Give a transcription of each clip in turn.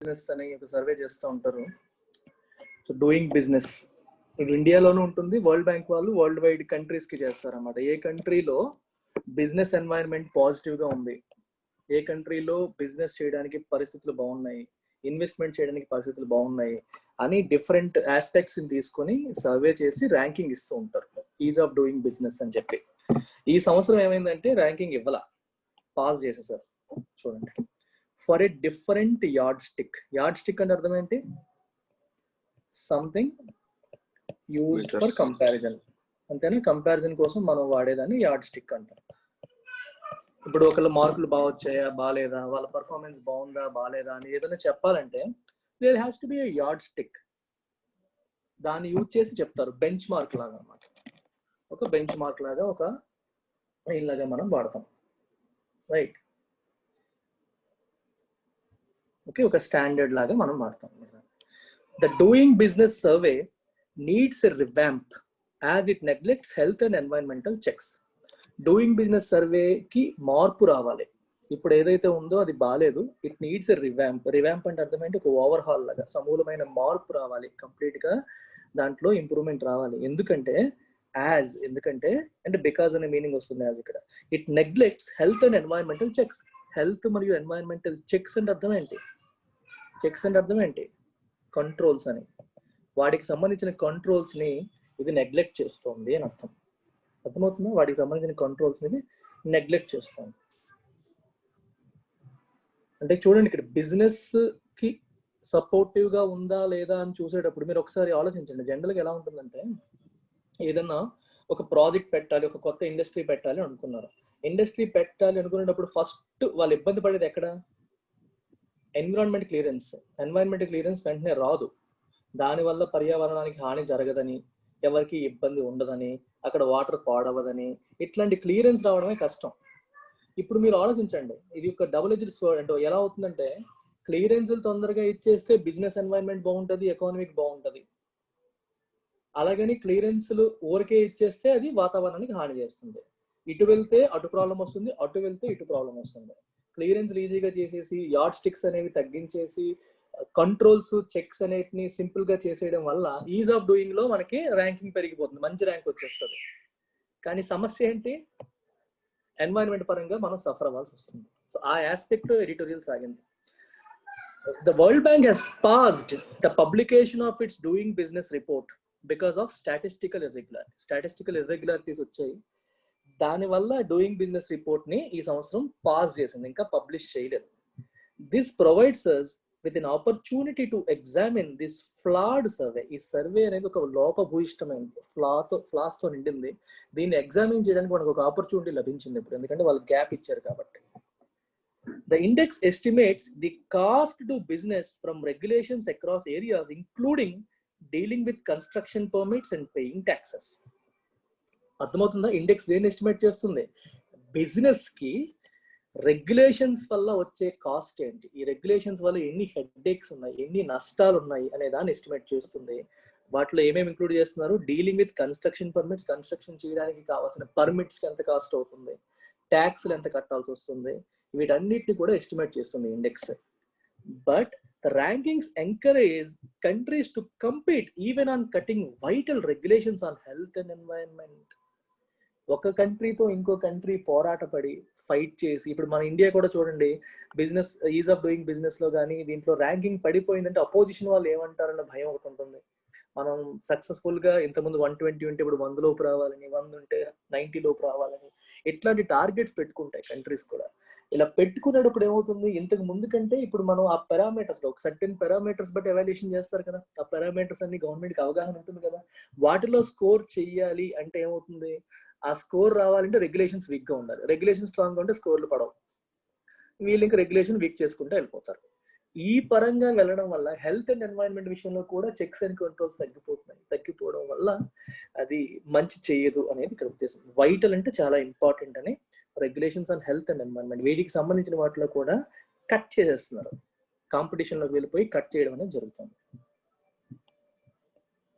Business అనే ఒక survey చేస్తూ ఉంటారు. సో డూయింగ్ బిజినెస్ ఇండియాలోనూ ఉంటుంది, వరల్డ్ బ్యాంక్ వాళ్ళు వరల్డ్ వైడ్ కంట్రీస్ కి చేస్తారన్నమాట. ఏ కంట్రీలో బిజినెస్ ఎన్వైరన్మెంట్ పాజిటివ్ గా ఉంది, ఏ కంట్రీలో బిజినెస్ చేయడానికి పరిస్థితులు బాగున్నాయి, ఇన్వెస్ట్మెంట్ చేయడానికి పరిస్థితులు బాగున్నాయి అని డిఫరెంట్ ఆస్పెక్ట్స్ ని తీసుకొని సర్వే చేసి ర్యాంకింగ్ ఇస్తూ ఉంటారు, ఈజ్ ఆఫ్ డూయింగ్ బిజినెస్ అని చెప్పి. ఈ సంవత్సరం ఏమైందంటే ర్యాంకింగ్ ఇవ్వాల, పాస్ చేసేసారు. చూడండి, for a different yard stick. Yard stick అంటే అర్థం ఏంటి? సంథింగ్ యూజ్డ్ ఫర్ కంపారిజన్, అంతేనా? కంపారిజన్ కోసం మనం వాడేదాన్ని యార్డ్ స్టిక్ అంటాం. ఇప్పుడు ఒకళ్ళ మార్కులు బాగా వచ్చాయా బాగాలేదా, వాళ్ళ పర్ఫార్మెన్స్ బాగుందా బాగాలేదా అని ఏదైనా చెప్పాలంటే there has to be a yardstick. దాన్ని యూజ్ చేసి చెప్తారు, బెంచ్ మార్క్ లాగా అన్నమాట. ఒక బెంచ్ మార్క్ లాగా, ఒక ఇలాగా మనం వాడతాం, రైట్? ఓకే, ఒక స్టాండర్డ్ లాగా మనం వాడతాం. The doing business survey needs a revamp as it neglects health and environmental checks. Doing business సర్వేకి మార్పు రావాలి. ఇప్పుడు ఏదైతే ఉందో అది బాగాలేదు, it needs a revamp. Revamp అంటే అర్థమైంది ఒక ఓవర్ హాల్ లాగా, సమూలమైన మార్పు రావాలి, కంప్లీట్ గా దాంట్లో ఇంప్రూవ్మెంట్ రావాలి. ఎందుకంటే ఎందుకంటే అంటే బికాజ్ అనే మీనింగ్ వస్తుంది యాజ్ ఇక్కడ. It neglects health and environmental checks. Health మరియు ఎన్వైరన్మెంటల్ చెక్స్ అంటే అర్థం ఏంటి? చెక్స్ అంటే అర్థం ఏంటి? కంట్రోల్స్ అని. వాటికి సంబంధించిన కంట్రోల్స్ ని ఇది నెగ్లెక్ట్ చేస్తుంది అని అర్థం. అర్థమవుతుందా? వాటికి సంబంధించిన కంట్రోల్స్ ని నెగ్లెక్ట్ చేస్తుంది అంటే చూడండి, ఇక్కడ బిజినెస్ కి సపోర్టివ్ గా ఉందా లేదా అని చూసేటప్పుడు మీరు ఒకసారి ఆలోచించండి. జనరల్ గా ఎలా ఉంటుందంటే, ఏదన్నా ఒక ప్రాజెక్ట్ పెట్టాలి, ఒక కొత్త ఇండస్ట్రీ పెట్టాలి అనుకున్నారు. ఇండస్ట్రీ పెట్టాలి అనుకునేటప్పుడు ఫస్ట్ వాళ్ళు ఇబ్బంది పడేది ఎక్కడ? Environment clearance. ఎన్వైరన్మెంట్ క్లియరెన్స్ వెంటనే రాదు. దానివల్ల పర్యావరణానికి హాని జరగదని, ఎవరికి ఇబ్బంది ఉండదని, అక్కడ వాటర్ పాడవదని, ఇట్లాంటి క్లియరెన్స్ రావడమే కష్టం. ఇప్పుడు మీరు ఆలోచించండి, ఇది ఒక డబుల్ ఎడ్జ్డ్ స్వర్డ్. అంటే ఎలా అవుతుందంటే, క్లియరెన్స్లు తొందరగా ఇచ్చేస్తే బిజినెస్ ఎన్వైరన్మెంట్ బాగుంటుంది, ఎకానమీకి బాగుంటుంది. అలాగని క్లియరెన్స్లు ఊరికే ఇచ్చేస్తే అది వాతావరణానికి హాని చేస్తుంది. ఇటు వెళ్తే అటు ప్రాబ్లం వస్తుంది, అటు వెళ్తే ఇటు ప్రాబ్లం వస్తుంది. క్లియరెన్స్ ఈజీగా చేసేసి, యార్డ్ స్టిక్స్ అనేవి తగ్గించేసి, కంట్రోల్స్ చెక్స్ అనేటిని సింపుల్ గా చేసేయడం వల్ల ఈజ్ ఆఫ్ డూయింగ్ లో మనకి ర్యాంకింగ్ పెరిగిపోతుంది, మంచి ర్యాంక్ వచ్చేస్తుంది. కానీ సమస్య ఏంటి? ఎన్వైరన్మెంట్ పరంగా మనం సఫర్ అవ్వాల్సి వస్తుంది. సో ఆ ఆస్పెక్ట్ ఎడిటోరియల్ సాగింది. The World Bank has paused the publication of its doing business report because of statistical irregularities వచ్చాయి. దానివల్ల డూయింగ్ బిజినెస్ రిపోర్ట్ ని ఈ సంవత్సరం పాస్ చేసింది, ఇంకా పబ్లిష్ చేయలేదు. This provides us with an opportunity to examine this flawed survey. ఈ survey అనేది ఒక లోపభూయిష్టమైనది, ఫ్లాస్ తో నిండింది. దీన్ని ఎగ్జామిన్ చేయడానికి మనకు ఒక ఆపర్చునిటీ లభించింది ఇప్పుడు, ఎందుకంటే వాళ్ళు గ్యాప్ ఇచ్చారు కాబట్టి. The index estimates the cost to business from regulations across areas, including dealing with construction permits and paying taxes. అర్థమవుతుందా? ఇండెక్స్ దేన్ని ఎస్టిమేట్ చేస్తుంది? బిజినెస్ కి రెగ్యులేషన్స్ వల్ల వచ్చే కాస్ట్ ఏంటి, ఈ రెగ్యులేషన్స్ వల్ల ఎన్ని హెడ్ఏక్స్ ఉన్నాయి, ఎన్ని నష్టాలు ఉన్నాయి అనే దాన్ని ఎస్టిమేట్ చేస్తుంది. వాటిలో ఏమేమి ఇంక్లూడ్ చేస్తున్నారు? Dealing with construction permits, construction చేయడానికి కావాల్సిన పర్మిట్స్ కి ఎంత కాస్ట్ అవుతుంది, ట్యాక్స్లు ఎంత కట్టాల్సి వస్తుంది, వీటన్నిటిని కూడా ఎస్టిమేట్ చేస్తుంది index. But the rankings encourage countries to compete even on cutting vital regulations on health and environment. ఒక కంట్రీతో ఇంకో కంట్రీ పోరాటపడి ఫైట్ చేసి, ఇప్పుడు మన ఇండియా కూడా చూడండి, business is of doing business లో కానీ దీంట్లో ర్యాంకింగ్ పడిపోయిందంటే అపోజిషన్ వాళ్ళు ఏమంటారన్న భయం ఒకటి ఉంటుంది. మనం సక్సెస్ఫుల్ గా ఇంతకుముందు 120 ఉంటే ఇప్పుడు 100 లోపు రావాలని, 100 ఉంటే 90 లోపు రావాలని, ఇట్లాంటి టార్గెట్స్ పెట్టుకుంటాయి కంట్రీస్ కూడా. ఇలా పెట్టుకునేటప్పుడు ఏమవుతుంది, ఇంతకు ముందు కంటే ఇప్పుడు మనం ఆ పారామీటర్స్ లో ఒక సర్టెన్ పారామీటర్స్ బట్టి ఎవాల్యుయేషన్ చేస్తారు కదా, ఆ పారామీటర్స్ అన్ని గవర్నమెంట్ కి అవగాహన ఉంటుంది కదా, వాటిలో స్కోర్ చెయ్యాలి అంటే ఏమవుతుంది, ఆ స్కోర్ రావాలంటే రెగ్యులేషన్స్ వీక్ గా ఉండాలి, రెగ్యులేషన్ స్ట్రాంగ్ గా ఉంటే స్కోర్లు పడవు. వీళ్ళు ఇంకా రెగ్యులేషన్ వీక్ చేసుకుంటూ వెళ్ళిపోతారు. ఈ పరంగా వెళ్ళడం వల్ల హెల్త్ అండ్ ఎన్వైరన్మెంట్ విషయంలో కూడా చెక్స్ అండ్ కంట్రోల్స్ తగ్గిపోవడం వల్ల అది మంచి చేయదు అనేది ఇక్కడ ఉద్దేశం. వైటల్ అంటే చాలా ఇంపార్టెంట్ అని regulations on health and environment, వీటికి సంబంధించిన వాటిలో కూడా కట్ చేసేస్తున్నారు, కాంపిటీషన్ లోకి వెళ్ళిపోయి కట్ చేయడం అనేది జరుగుతుంది.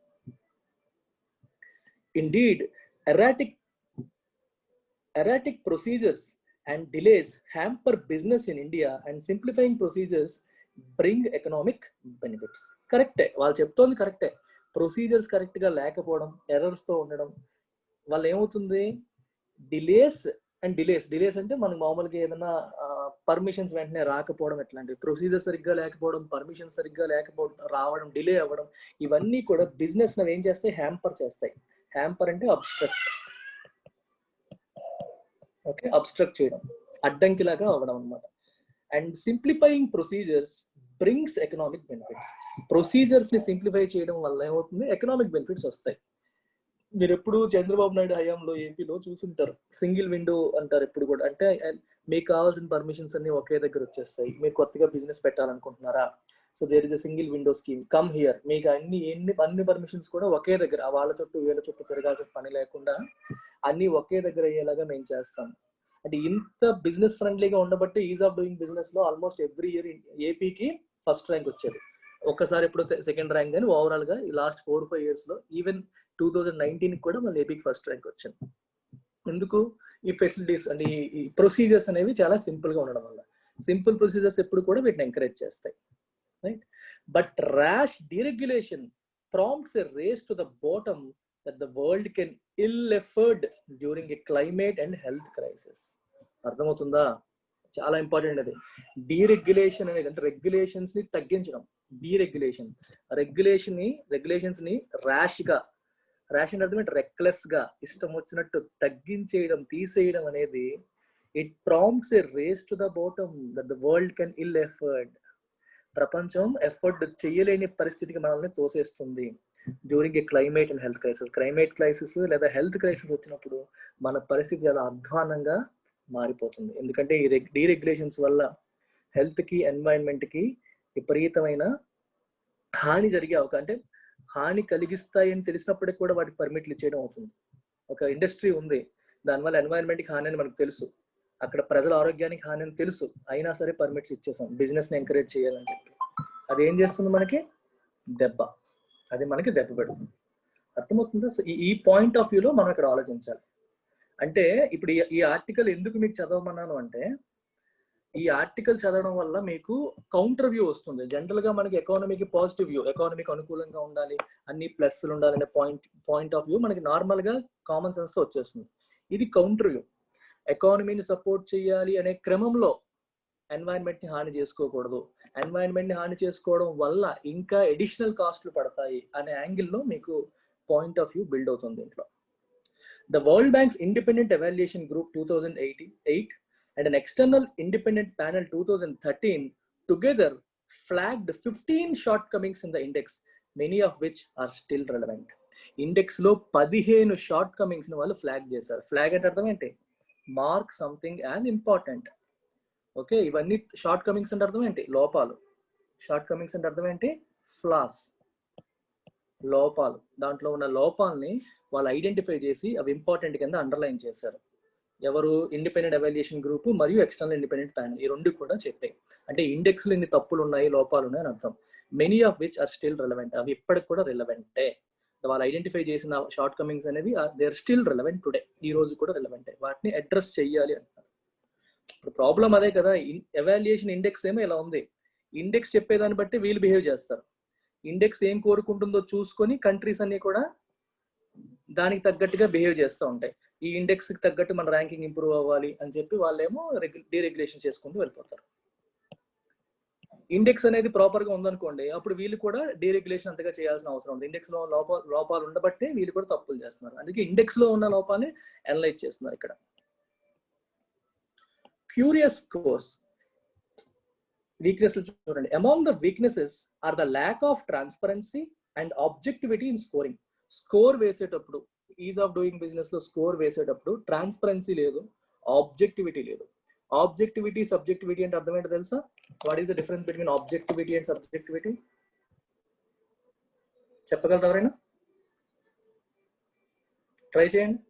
Indeed, erratic procedures and delays hamper business in India, and simplifying procedures bring economic benefits. కరెక్టే, వాళ్ళు చెప్తోంది కరెక్టే. ప్రొసీజర్స్ కరెక్ట్గా లేకపోవడం, ఎర్రర్స్తో ఉండడం వల్ల ఏమవుతుంది, డిలేస్ డిలేస్ అంటే మనకు మామూలుగా ఏదైనా పర్మిషన్స్ వెంటనే రాకపోవడం, ఎట్లాంటివి ప్రొసీజర్ సరిగ్గా లేకపోవడం, పర్మిషన్ సరిగ్గా లేకపోవడం, రావడం, డిలే అవ్వడం, ఇవన్నీ కూడా బిజినెస్ ఏం చేస్తాయి, హ్యాంపర్ చేస్తాయి. హ్యాంపర్ అంటే అబ్స్ట్రక్ట్. ఓకే, అబ్స్ట్రక్ట్ చేయడం, అడ్డంకిలాగా అవ్వడం అనమాట. And simplifying procedures brings economic benefits. Procedures ని సింప్లిఫై చేయడం వల్ల ఏమవుతుంది, ఎకనామిక్ బెనిఫిట్స్ వస్తాయి. మీరు ఎప్పుడు చంద్రబాబు నాయుడు హయాంలో ఏపీలో చూసుంటారు, సింగిల్ విండో అంటారు ఎప్పుడు కూడా. అంటే మీకు కావాల్సిన పర్మిషన్స్ అన్ని ఒకే దగ్గర వచ్చేస్తాయి. మీరు కొత్తగా బిజినెస్ పెట్టాలనుకుంటున్నారా, so there is a single window scheme, come here. మీకు అన్ని పర్మిషన్స్ కూడా ఒకే దగ్గర, వాళ్ళ చుట్టూ వీళ్ళ చుట్టూ తిరగాల్సిన పని లేకుండా అన్ని ఒకే దగ్గర అయ్యేలాగా మేము చేస్తాం. అంటే ఇంత బిజినెస్ ఫ్రెండ్లీగా ఉండబట్టి ఈజ్ ఆఫ్ డూయింగ్ బిజినెస్ లో ఆల్మోస్ట్ ఎవ్రీ ఇయర్ ఏపీకి ఫస్ట్ ర్యాంక్ వచ్చేది. ఒక్కసారి ఇప్పుడు సెకండ్ ర్యాంక్, కానీ ఓవరాల్ గా ఈ లాస్ట్ 4-5 years లో ఈవెన్ 2019 కూడా మళ్ళీ ఏపీకి ఫస్ట్ ర్యాంక్ వచ్చింది. ఎందుకు, ఈ ఫెసిలిటీస్ అంటే ఈ ప్రొసీజర్స్ అనేవి చాలా సింపుల్ గా ఉండడం వల్ల. సింపుల్ ప్రొసీజర్స్ ఎప్పుడు కూడా వీటిని ఎంకరేజ్ చేస్తాయి, right? But rash deregulation prompts a race to the bottom that the world can ill afford during a climate and health crisis. అర్థమవుతుందా? చాలా ఇంపార్టెంట్ అది. డీరెగ్యులేషన్ అనేది అంటే రెగ్యులేషన్స్ ని తగ్గించడం. డీరెగ్యులేషన్, రెగ్యులేషన్స్ ని ర్యాష్ అంటే అర్థం ఏంటి, రెక్లెస్ గా, ఇష్టం వచ్చినట్టు తగ్గించేయడం, తీసేయడం అనేది it prompts a race to the bottom that the world can ill afford. ప్రపంచం ఎఫర్ట్ చేయలేని పరిస్థితికి మనల్ని తోసేస్తుంది during a climate and health crisis. Climate crisis లేదా హెల్త్ క్రైసిస్ వచ్చినప్పుడు మన పరిస్థితి చాలా అధ్వానంగా మారిపోతుంది. ఎందుకంటే ఈ డీరెగ్యులేషన్స్ వల్ల హెల్త్ కి, ఎన్వైరన్మెంట్ కి విపరీతమైన హాని జరిగే అవకాశం, అంటే హాని కలిగిస్తాయని తెలిసినప్పటికీ కూడా వాటికి పర్మిట్లు ఇచ్చేయడం అవుతుంది. ఒక ఇండస్ట్రీ ఉంది, దానివల్ల ఎన్వైరన్మెంట్ కి హాని అని మనకు తెలుసు, అక్కడ ప్రజల ఆరోగ్యానికి హాని అని తెలుసు, అయినా సరే పర్మిట్స్ ఇచ్చేసాం బిజినెస్ ని ఎంకరేజ్ చేయాలని చెప్పి. అది ఏం చేస్తుంది, మనకి దెబ్బ పెడుతుంది. అర్థమవుతుందా? సో ఈ పాయింట్ ఆఫ్ వ్యూలో మనం ఇక్కడ ఆలోచించాలి. అంటే ఇప్పుడు ఈ ఆర్టికల్ ఎందుకు మీకు చదవమన్నాను అంటే, ఈ ఆర్టికల్ చదవడం వల్ల మీకు కౌంటర్ వ్యూ వస్తుంది. జనరల్ గా మనకి ఎకానమీకి పాజిటివ్ వ్యూ, ఎకానమీకి అనుకూలంగా ఉండాలి, అన్ని ప్లస్లు ఉండాలనే పాయింట్ ఆఫ్ వ్యూ మనకి నార్మల్ గా కామన్ సెన్స్ తో వచ్చేస్తుంది. ఇది కౌంటర్ వ్యూ. ఎకానమీని సపోర్ట్ చేయాలి అనే క్రమంలో ఎన్వైరన్మెంట్ ని హాని చేసుకోకూడదు, ఎన్వైరన్మెంట్ ని హాని చేసుకోవడం వల్ల ఇంకా అడిషనల్ కాస్ట్లు పడతాయి అనే యాంగిల్లో మీకు పాయింట్ ఆఫ్ వ్యూ బిల్డ్ అవుతుంది ఇంట్లో. The world banks independent evaluation group 2008 and an external independent panel 2013 together flagged 15 shortcomings in the index, many of which are still relevant. Index లో 15 షార్ట్ కమింగ్స్ ని వాళ్ళు flag చేశారు. Flag అంటే అర్థం ఏంటి, mark something as important. Okay, ఇవన్నీ short Cummins అంటే అర్థం ఏంటి, లోపాలు. షార్ట్ కమింగ్స్ అంటే అర్థం ఏంటి, ఫ్లాస్, లోపాలు. దాంట్లో ఉన్న లోపాలని వాళ్ళు ఐడెంటిఫై చేసి అవి ఇంపార్టెంట్ కింద అండర్లైన్ చేశారు. ఎవరు, ఇండిపెండెంట్ ఎవాల్యుయేషన్ గ్రూప్ మరియు ఎక్స్టర్నల్ ఇండిపెండెంట్ ప్యానల్, ఈ రెండు కూడా చెప్పాయి. అంటే ఇండెక్స్ లో ఇన్ని తప్పులు ఉన్నాయి, లోపాలు ఉన్నాయి అని అర్థం. Many of which are still relevant, అవి ఇప్పటికి కూడా రిలవెంటే. వాళ్ళు ఐడెంటిఫై చేసిన షార్ట్ కమింగ్స్ అనేవి they are still relevant today, ఈ రోజు కూడా రిలవెంటే. వాటిని అడ్రస్ చెయ్యాలి అంటారు. ఇప్పుడు ప్రాబ్లం అదే కదా, ఎవాల్యుయేషన్ ఇండెక్స్ ఏమో ఇలా ఉంది, ఇండెక్స్ చెప్పేదాన్ని బట్టి వీళ్ళు బిహేవ్ చేస్తారు. ఇండెక్స్ ఏం కోరుకుంటుందో చూసుకొని కంట్రీస్ అన్ని కూడా దానికి తగ్గట్టుగా బిహేవ్ చేస్తూ ఉంటాయి. ఈ ఇండెక్స్ కి తగ్గట్టు మన ర్యాంకింగ్ ఇంప్రూవ్ అవ్వాలి అని చెప్పి వాళ్ళేమో డీరెగ్యులేషన్ చేసుకుంటూ వెళ్ళిపోతారు. ఇండెక్స్ అనేది ప్రాపర్ గా ఉందనుకోండి, అప్పుడు వీళ్ళు కూడా డీరెగ్యులేషన్ అంతగా చేయాల్సిన అవసరం ఉంది. ఇండెక్స్ లో లోపాలు ఉండబట్టే వీళ్ళు కూడా తప్పులు చేస్తున్నారు. అందుకే ఇండెక్స్ లో ఉన్న లోపాన్ని అనలైజ్ చేస్తున్నారు ఇక్కడ. క్యూరియస్ స్కోర్స్, వీక్నెస్ చూడండి. Among the weaknesses are the lack of transparency and objectivity in scoring. Score వేసేటప్పుడు, ఈజ్ ఆఫ్ డూయింగ్ బిజినెస్ లో స్కోర్ వేసేటప్పుడు ట్రాన్స్పరెన్సీ లేదు, ఆబ్జెక్టివిటీ లేదు. ఆబ్జెక్టివిటీ, సబ్జెక్టివిటీ అంటే అర్థం ఏంటో తెలుసా? What is the difference between objectivity and subjectivity? చెప్పగలరా ఎవరైనా? ట్రై చేయండి.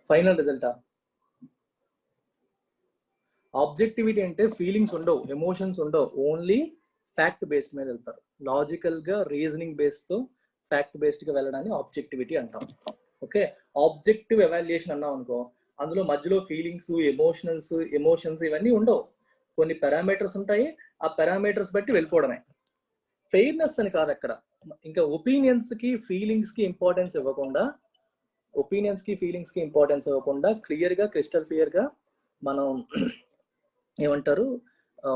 ఫైనల్ రిజల్టా? ఆబ్జెక్టివిటీ అంటే ఫీలింగ్స్ ఉండవు, ఎమోషన్స్ ఉండవు, ఓన్లీ ఫ్యాక్ట్ బేస్డ్ మీద వెళ్తారు. లాజికల్ గా రీజనింగ్ బేస్ తో ఫ్యాక్ట్ బేస్డ్ గా వెళ్ళడాన్ని ఆబ్జెక్టివిటీ అంటాం. ఓకే, ఆబ్జెక్టివ్ ఎవాల్యుయేషన్ అన్నాం అనుకో, అందులో మధ్యలో ఫీలింగ్స్, ఎమోషన్స్ ఇవన్నీ ఉండవు. కొన్ని పారామీటర్స్ ఉంటాయి, ఆ పారామీటర్స్ బట్టి వెళ్ళిపోవడమే. ఫెయిర్నెస్ అని కాదు అక్కడ. ఇంకా ఒపీనియన్స్ కి ఫీలింగ్స్ కి ఇంపార్టెన్స్ ఇవ్వకుండా, క్లియర్ గా, క్రిస్టల్ క్లియర్ గా మనం ఏమంటారు,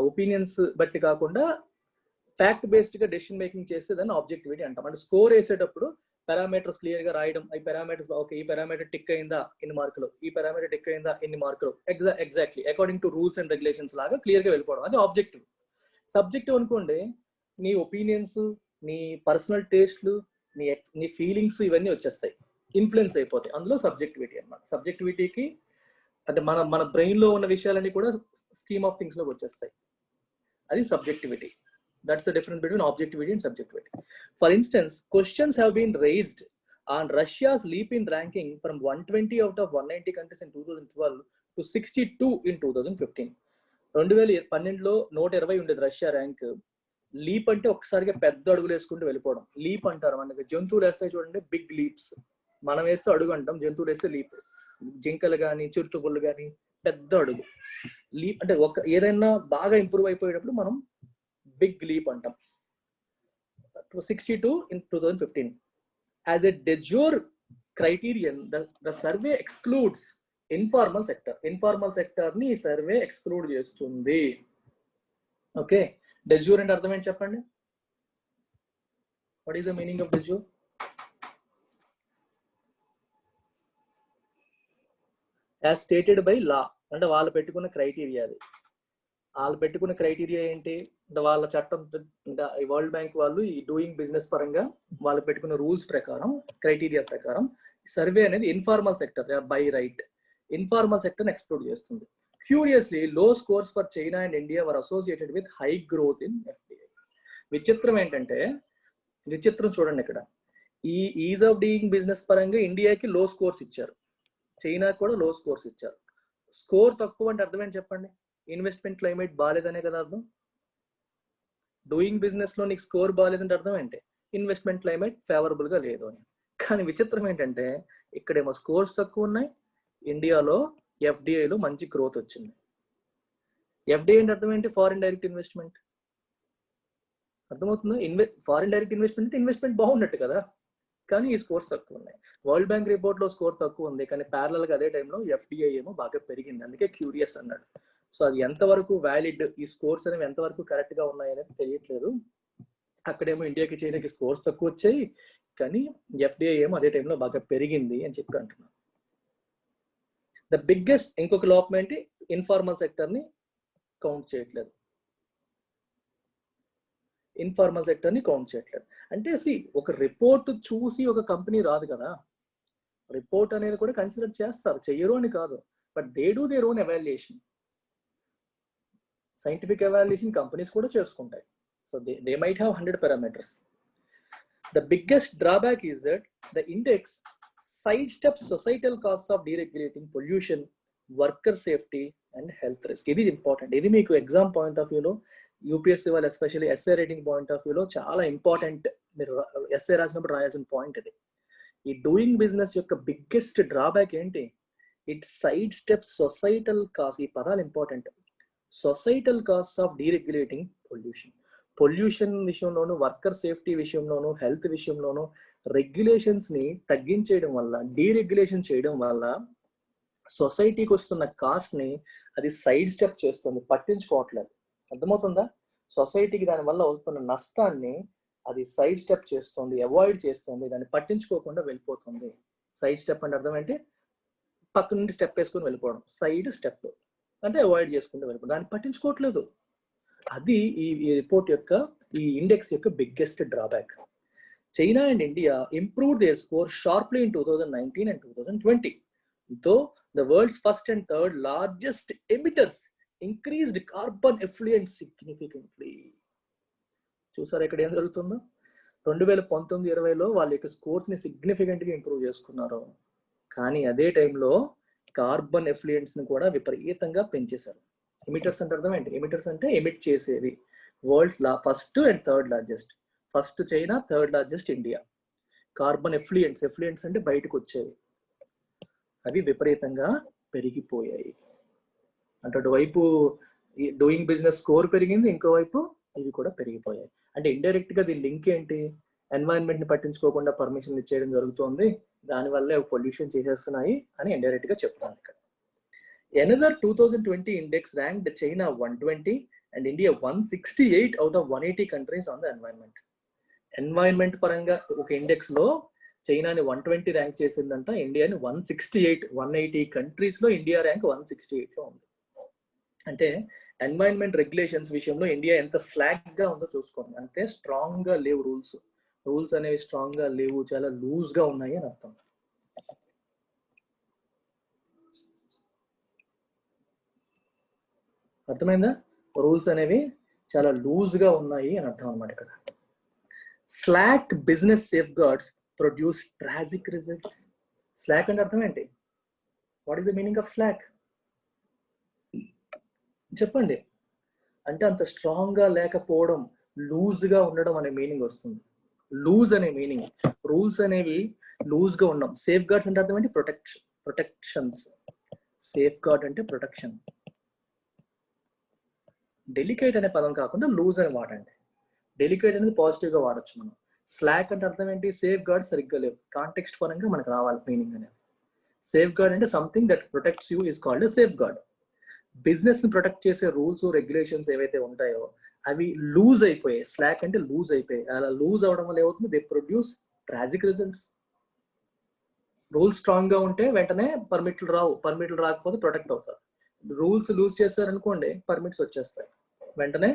ఒపీనియన్స్ బట్టి కాకుండా ఫ్యాక్ట్ బేస్డ్ గా డెసిషన్ మేకింగ్ చేస్తే దాన్ని ఆబ్జెక్టివిటీ అంటాం. అంటే స్కోర్ వేసేటప్పుడు పారామీటర్స్ క్లియర్ గా రాయడం, ఈ పారామీటర్స్ ఓకే, ఈ పారామీటర్ టిక్ అయిందా ఇన్ని మార్కులు, ఈ పారామీటర్ టిక్ అయిందా ఇన్ని మార్కులు, exactly according to rules and regulations లాగా క్లియర్ గా వెళ్ళిపోవడం, అది ఆబ్జెక్టివ్. సబ్జెక్టివ్ అనుకోండి, నీ ఒపీనియన్స్, నీ పర్సనల్ టేస్ట్లు, నీ ఫీలింగ్స్ ఇవన్నీ వచ్చేస్తాయి, ఇన్ఫ్లుయెన్స్ అయిపోతాయి. అందులో సబ్జెక్టివిటీ అన్నమాట. సబ్జెక్టివిటీకి అంటే మన బ్రెయిన్ లో ఉన్న విషయాలన్నీ కూడా స్కీమ్ ఆఫ్ థింగ్స్ లోకి వచ్చేస్తాయి, అది subjectivity. That's the difference between objectivity and subjectivity. For instance, questions have been raised on Russia's leap in ranking from 120 out of 190 countries in 2012 to 62 in 2015. 2012లో 120 ఉండేది రష్యా ర్యాంక్. లీప్ అంటే ఒక్కసారిగా పెద్ద అడుగులు వేసుకుంటూ వెళ్ళిపోవడం, లీప్ అంటారు. మనకి జంతువులు వేస్తాయి చూడండి, బిగ్ లీప్స్. మనం వేస్తే అడుగు అంటాం, జంతువులు వేస్తే లీప్. జింకలు కానీ చిరుతపుళ్ళు కానీ పెద్ద అడుగు. లీప్ అంటే ఏదైనా బాగా ఇంప్రూవ్ అయిపోయేటప్పుడు మనం బిగ్ లీప్ అంటాం. 62 in 2015. As a de jure criterion, the survey excludes informal sector. Informal sector ని ఈ సర్వే ఎక్స్క్లూడ్ చేస్తుంది. ఓకే, de jure అంటే అర్థం ఏంటి చెప్పండి? What is the meaning of de jure? As stated by law, అంటే వాళ్ళు పెట్టుకున్న క్రైటీరియా. అది వాళ్ళు పెట్టుకున్న క్రైటీరియా ఏంటి అంటే, వాళ్ళ చట్టం, వరల్డ్ బ్యాంక్ వాళ్ళు ఈ డూయింగ్ బిజినెస్ పరంగా వాళ్ళు పెట్టుకున్న రూల్స్ ప్రకారం, క్రైటీరియా ప్రకారం సర్వే అనేది informal sector by right informal sector exclude చేస్తుంది. క్యూరియస్లీ, లో scores for China and India were associated with high growth in FDI. విచిత్రం ఏంటంటే, విచిత్రం చూడండి, ఇక్కడ ఈ ఈజ్ ఆఫ్ డూయింగ్ బిజినెస్ పరంగా ఇండియాకి లో స్కోర్స్ ఇచ్చారు, చైనాకి కూడా లో స్కోర్స్ ఇచ్చారు. స్కోర్ తక్కువ అంటే అర్థం ఏంటి చెప్పండి? ఇన్వెస్ట్మెంట్ క్లైమేట్ బాగాలేదనే కదా అర్థం. డూయింగ్ బిజినెస్ లో నీకు స్కోర్ బాగాలేదంటే అర్థం ఏంటి? ఇన్వెస్ట్మెంట్ క్లైమేట్ ఫేవరబుల్ గా లేదు అని. కానీ విచిత్రం ఏంటంటే, ఇక్కడేమో స్కోర్స్ తక్కువ ఉన్నాయి, ఇండియాలో ఎఫ్డిఐలో మంచి గ్రోత్ వచ్చింది. ఎఫ్డిఐ అంటే అర్థం ఏంటి? Foreign direct investment. అర్థమవుతుంది? ఫారిన్ డైరెక్ట్ ఇన్వెస్ట్మెంట్ అంటే ఇన్వెస్ట్మెంట్ బాగున్నట్టు కదా, కానీ ఈ స్కోర్స్ తక్కువ ఉన్నాయి. వరల్డ్ బ్యాంక్ రిపోర్ట్ లో స్కోర్ తక్కువ ఉంది, కానీ ప్యారలల్ గా అదే టైంలో ఎఫ్డిఐ ఏమో బాగా పెరిగింది. అందుకే క్యూరియస్ అన్నాడు. సో అది ఎంతవరకు వ్యాలిడ్, ఈ స్కోర్స్ అనేవి ఎంతవరకు కరెక్ట్ గా ఉన్నాయి అనేది తెలియట్లేదు. అక్కడేమో ఇండియాకి చైనాకి స్కోర్స్ తక్కువ వచ్చాయి, కానీ ఎఫ్డిఐ ఏమో అదే టైంలో బాగా పెరిగింది అని చెప్పి అంటున్నాను. ద బిగ్గెస్ట్ ఇంకొక లోపం ఏంటి? ఇన్ఫార్మల్ సెక్టర్ ని కౌంట్ చేయట్లేదు. ఇన్ఫార్మల్ సెక్టర్ ని కౌంట్ చేయట్లేదు అంటే, ఒక రిపోర్ట్ చూసి ఒక కంపెనీ రాదు కదా, రిపోర్ట్ అనేది కూడా కన్సిడర్ చేస్తారు, చెయ్యరు అని కాదు, but they do their own evaluation. Scientific evaluation companies కూడా చేసుకుంటాయి. So they might have 100 parameters. The biggest drawback is that the index sidesteps societal costs of deregulating pollution, worker safety and health risk. ఇది important. ఇది మీకు exam point of వ్యూలో, UPSC వాళ్ళు especially essay rating point of వ్యూలో చాలా important. మీరు SA రాసినప్పుడు రాయాల్సిన point ఇది. ఈ డూయింగ్ బిజినెస్ యొక్క బిగ్గెస్ట్ డ్రాబ్యాక్ ఏంటి? It sidesteps societal cost. ఈ పదాలు important. Societal cost of deregulating pollution విషయంలోను, వర్కర్ సేఫ్టీ విషయంలోను, హెల్త్ విషయంలోను రెగ్యులేషన్స్ ని తగ్గించేయడం వల్ల, డీరెగ్యులేషన్ చేయడం వల్ల సొసైటీకి వస్తున్న కాస్ట్ ని అది సైడ్ స్టెప్ చేస్తుంది, పట్టించుకోవట్లేదు. అర్థమవుతుందా? సొసైటీకి దానివల్ల అవుతున్న నష్టాన్ని అది సైడ్ స్టెప్ చేస్తుంది, అవాయిడ్ చేస్తుంది, దాన్ని పట్టించుకోకుండా వెళ్ళిపోతుంది. సైడ్ స్టెప్ అంటే అర్థం ఏంటి? పక్క నుండి స్టెప్ వేసుకుని వెళ్ళిపోవడం. సైడ్ స్టెప్ అంటే అవాయిడ్ చేసుకుంటూ వెళ్ళిపోవడం, దాన్ని పట్టించుకోవట్లేదు. అది ఈ రిపోర్ట్ యొక్క, ఈ ఇండెక్స్ యొక్క biggest drawback. China and India improved their score sharply in 2019 and 2020. Though the world's first and third largest emitters increased carbon effluent significantly. చూసారా ఇక్కడ ఏం జరుగుతుందో? 2019-20లో వాళ్ళ యొక్క స్కోర్స్ ని సిగ్నిఫికెంట్ గా ఇంప్రూవ్ చేసుకున్నారు, కానీ అదే టైంలో కార్బన్ ఎఫ్లుయెంట్స్ ని కూడా విపరీతంగా పెంచేశారు. ఎమిటర్స్ అంటే అర్థం ఏంటి? ఎమిటర్స్ అంటే ఎమిట్ చేసేది. World's first and third largest. First China, third largest India. Carbon effluents అంటే బయటకు వచ్చేవి, అవి విపరీతంగా పెరిగిపోయాయి. అంటే అటువైపు డూయింగ్ బిజినెస్ స్కోర్ పెరిగింది, ఇంకోవైపు ఇవి కూడా పెరిగిపోయాయి. అంటే ఇండైరెక్ట్ గా దీని లింక్ ఏంటి? ఎన్వైరన్మెంట్ ని పట్టించుకోకుండా పర్మిషన్ ఇచ్చేయడం జరుగుతుంది, దానివల్లే పొల్యూషన్ చేసేస్తున్నాయి అని ఇండైరెక్ట్ గా చెప్తాను ఇక్కడ. Another 2020 index ranked China 120 and India 168 out of 180 countries on the environment. Environment పరంగా ఒక ఇండెక్స్ లో చైనాని 120 ర్యాంక్ చేసిందంట, ఇండియాని 168. 180 కంట్రీస్ లో ఇండియా ర్యాంక్ 168 లో ఉంది. అంటే ఎన్వైరన్మెంట్ రెగ్యులేషన్స్ విషయంలో ఇండియా ఎంత స్లాక్ గా ఉందో చూసుకోండి. అంటే స్ట్రాంగ్ గా లేవు రూల్స్ అనేవి, స్ట్రాంగ్ గా లేవు, చాలా లూజ్ గా ఉన్నాయి అని అర్థం. అర్థమైందా? రూల్స్ అనేవి చాలా లూజ్ గా ఉన్నాయి అని అర్థం అనమాట ఇక్కడ. Slack business safe guards produce tragic results. Slack అంటే అర్థం ఏంటి? What is the meaning of slack? చెప్పండి. అంటే అంత స్ట్రాంగ్ గా లేకపోవడం, లూజ్ గా ఉండడం అనే మీనింగ్ వస్తుంది. లూజ్ అనే మీనింగ్. రూల్స్ అనేవి లూజ్ గా ఉండడం. సేఫ్ గార్డ్స్ అంటే అర్థం ఏంటి? ప్రొటెక్షన్స్. సేఫ్ గార్డ్ అంటే ప్రొటెక్షన్. డెలికేట్ అనే పదం కాకుండా లూజ్ అని వాడండి. డెలికేట్ అనేది పాజిటివ్ గా వాడచ్చు మనం. స్లాక్ అంటే అర్థం ఏంటి? సేఫ్ గార్డ్ సరిగ్గా లేవు. కాంటెక్స్ట్ పరంగా మనకు రావాలి మీనింగ్ అనేది. సేఫ్ గార్డ్ అంటే something that protects you is called safeguard. Business ని ప్రొటెక్ట్ చేసే రూల్స్, రెగ్యులేషన్స్ ఏవైతే ఉంటాయో అవి లూజ్ అయిపోయాయి. స్లాక్ అంటే లూజ్ అయిపోయాయి. అలా లూజ్ అవడం వల్ల ఏమవుతుంది? They produce tragic results. Rules strong గా ఉంటే వెంటనే పర్మిట్లు రావు, పర్మిట్లు రాకపోతే ప్రొటెక్ట్ అవుతారు. రూల్స్ లూజ్ చేస్తారనుకోండి, పర్మిట్స్ వచ్చేస్తాయి, వెంటనే